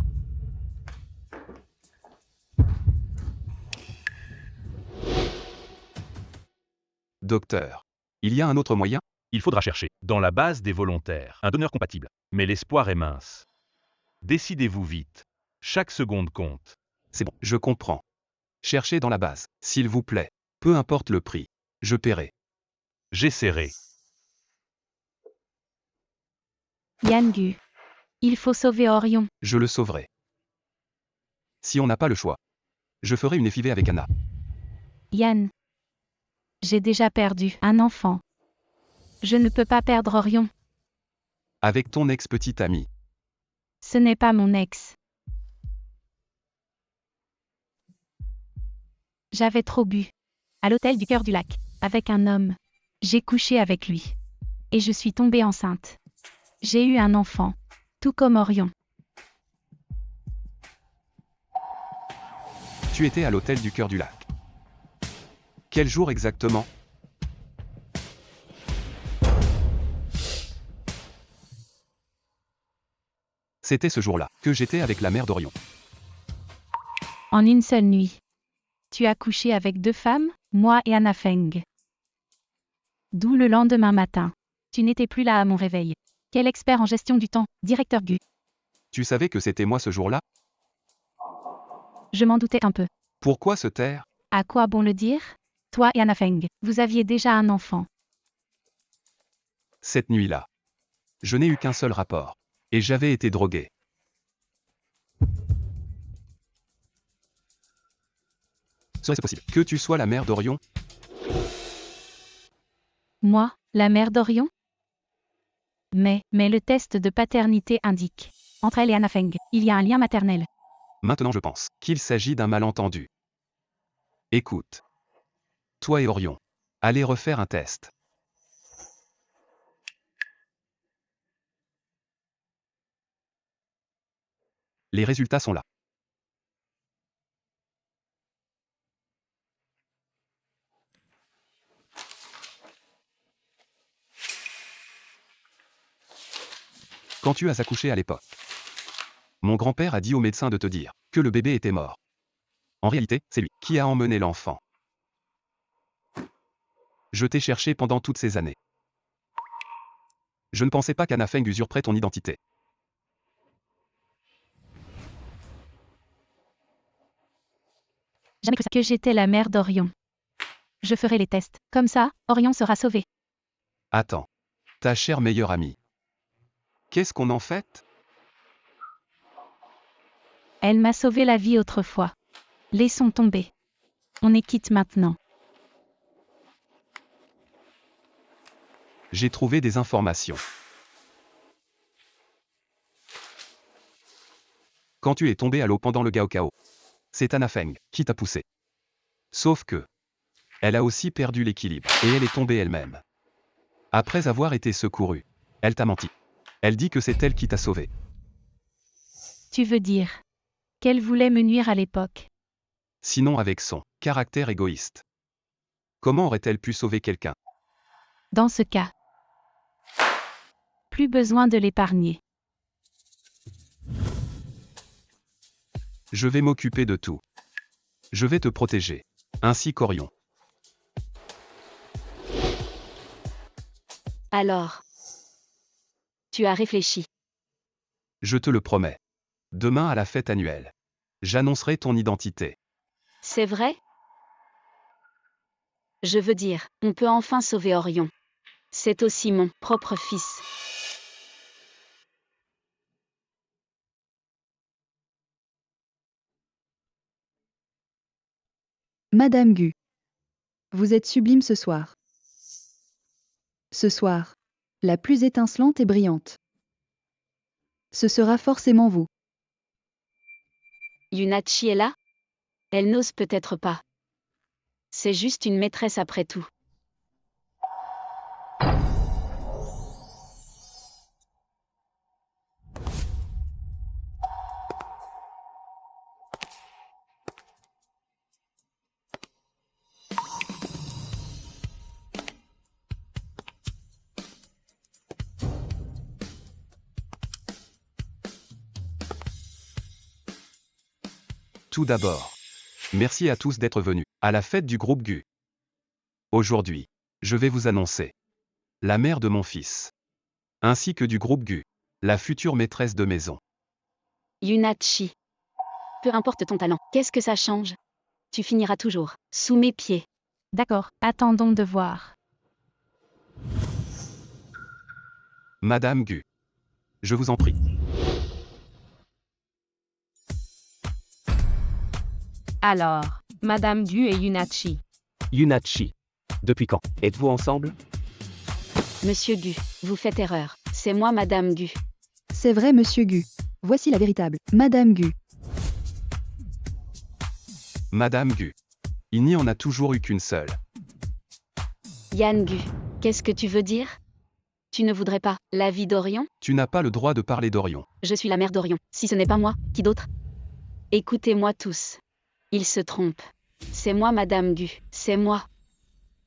Docteur. Il y a un autre moyen? Il faudra chercher, dans la base des volontaires, un donneur compatible. Mais l'espoir est mince. Décidez-vous vite. Chaque seconde compte. C'est bon, je comprends. Cherchez dans la base, s'il vous plaît. Peu importe le prix. Je paierai. J'essaierai. Yan Gu. Il faut sauver Orion. Je le sauverai. Si on n'a pas le choix. Je ferai une effivée avec Anna. Yan. J'ai déjà perdu un enfant. Je ne peux pas perdre Orion. Avec ton ex-petite amie. Ce n'est pas mon ex. J'avais trop bu. À l'hôtel du Cœur du Lac, avec un homme. J'ai couché avec lui. Et je suis tombée enceinte. J'ai eu un enfant. Tout comme Orion. Tu étais à l'hôtel du Cœur du Lac. Quel jour exactement? C'était ce jour-là que j'étais avec la mère d'Orion. En une seule nuit. Tu as couché avec 2 femmes, moi et Anna Feng. D'où le lendemain matin. Tu n'étais plus là à mon réveil. Quel expert en gestion du temps, directeur Gu. Tu savais que c'était moi ce jour-là? Je m'en doutais un peu. Pourquoi se taire? À quoi bon le dire? Toi et Anna Feng, vous aviez déjà un enfant. Cette nuit-là. Je n'ai eu qu'un seul rapport. Et j'avais été drogué. Serait-ce possible que tu sois la mère d'Orion? Moi, la mère d'Orion? Mais le test de paternité indique. Entre elle et Anna Feng, il y a un lien maternel. Maintenant je pense qu'il s'agit d'un malentendu. Écoute. Toi et Orion. Allez refaire un test. Les résultats sont là. Quand tu as accouché à l'époque, mon grand-père a dit au médecin de te dire que le bébé était mort. En réalité, c'est lui qui a emmené l'enfant. Je t'ai cherché pendant toutes ces années. Je ne pensais pas qu'Anna Feng usurperait ton identité. Jamais cru ça que j'étais la mère d'Orion. Je ferai les tests. Comme ça, Orion sera sauvé. Attends. Ta chère meilleure amie. Qu'est-ce qu'on en fait? Elle m'a sauvé la vie autrefois. Laissons tomber. On est quitte maintenant. J'ai trouvé des informations. Quand tu es tombé à l'eau pendant le Gaokao, c'est Anna Feng qui t'a poussé. Sauf que, elle a aussi perdu l'équilibre et elle est tombée elle-même. Après avoir été secourue, elle t'a menti. Elle dit que c'est elle qui t'a sauvé. Tu veux dire qu'elle voulait me nuire à l'époque? Sinon avec son caractère égoïste. Comment aurait-elle pu sauver quelqu'un? Dans ce cas, plus besoin de l'épargner. Je vais m'occuper de tout. Je vais te protéger, ainsi qu'Orion. Alors, tu as réfléchi. Je te le promets. Demain à la fête annuelle, j'annoncerai ton identité. C'est vrai? Je veux dire, on peut enfin sauver Orion. C'est aussi mon propre fils. Madame Gu. Vous êtes sublime ce soir. Ce soir, la plus étincelante et brillante. Ce sera forcément vous. Yunachi est là? Elle n'ose peut-être pas. C'est juste une maîtresse après tout. Tout d'abord, merci à tous d'être venus à la fête du groupe Gu. Aujourd'hui, je vais vous annoncer la mère de mon fils, ainsi que du groupe Gu, la future maîtresse de maison. Yunachi. Peu importe ton talent, qu'est-ce que ça change? Tu finiras toujours sous mes pieds. D'accord, attendons de voir. Madame Gu. Je vous en prie. Alors, Madame Gu et Yunachi. Yunachi. Depuis quand êtes-vous ensemble? Monsieur Gu, vous faites erreur. C'est moi Madame Gu. C'est vrai, monsieur Gu. Voici la véritable Madame Gu. Madame Gu. Il n'y en a toujours eu qu'une seule. Yan Gu, qu'est-ce que tu veux dire? Tu ne voudrais pas la vie d'Orion? Tu n'as pas le droit de parler d'Orion. Je suis la mère d'Orion. Si ce n'est pas moi, qui d'autre? Écoutez-moi tous. Il se trompe. C'est moi Madame Gu, c'est moi.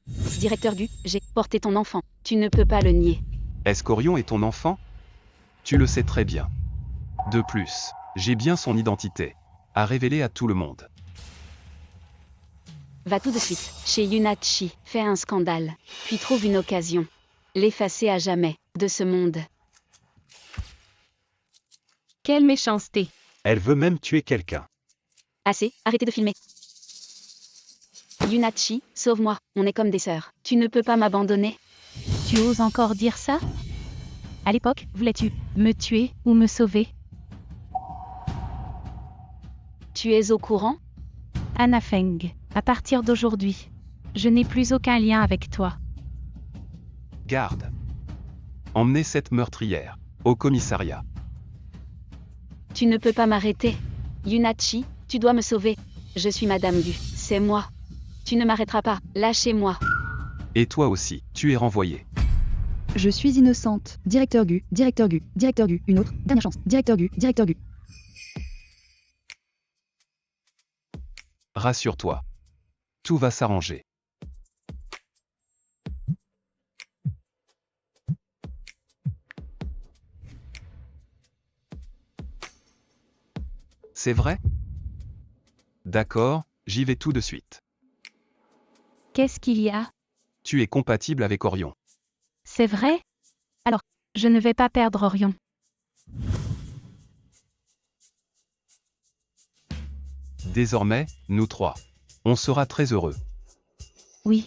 Directeur Gu, j'ai porté ton enfant. Tu ne peux pas le nier. Est-ce qu'Orion est ton enfant? Tu le sais très bien. De plus, j'ai bien son identité à révéler à tout le monde. Va tout de suite chez Yunachi, fais un scandale, puis trouve une occasion. L'effacer à jamais de ce monde. Quelle méchanceté. Elle veut même tuer quelqu'un. Assez, arrêtez de filmer. Yunachi, sauve-moi, on est comme des sœurs. Tu ne peux pas m'abandonner. Tu oses encore dire ça? À l'époque, voulais-tu me tuer ou me sauver? Tu es au courant? Anna Feng, À partir d'aujourd'hui, je n'ai plus aucun lien avec toi. Garde. Emmenez cette meurtrière au commissariat. Tu ne peux pas m'arrêter. Yunachi, tu dois me sauver. Je suis Madame Gu, c'est moi. Tu ne m'arrêteras pas, lâchez-moi. Et toi aussi, tu es renvoyé. Je suis innocente. Directeur Gu, directeur Gu, directeur Gu, une autre, dernière chance. Directeur Gu, directeur Gu. Rassure-toi. Tout va s'arranger. C'est vrai? D'accord, j'y vais tout de suite. Qu'est-ce qu'il y a? Tu es compatible avec Orion. C'est vrai? Alors, je ne vais pas perdre Orion. Désormais, nous trois. On sera très heureux. Oui,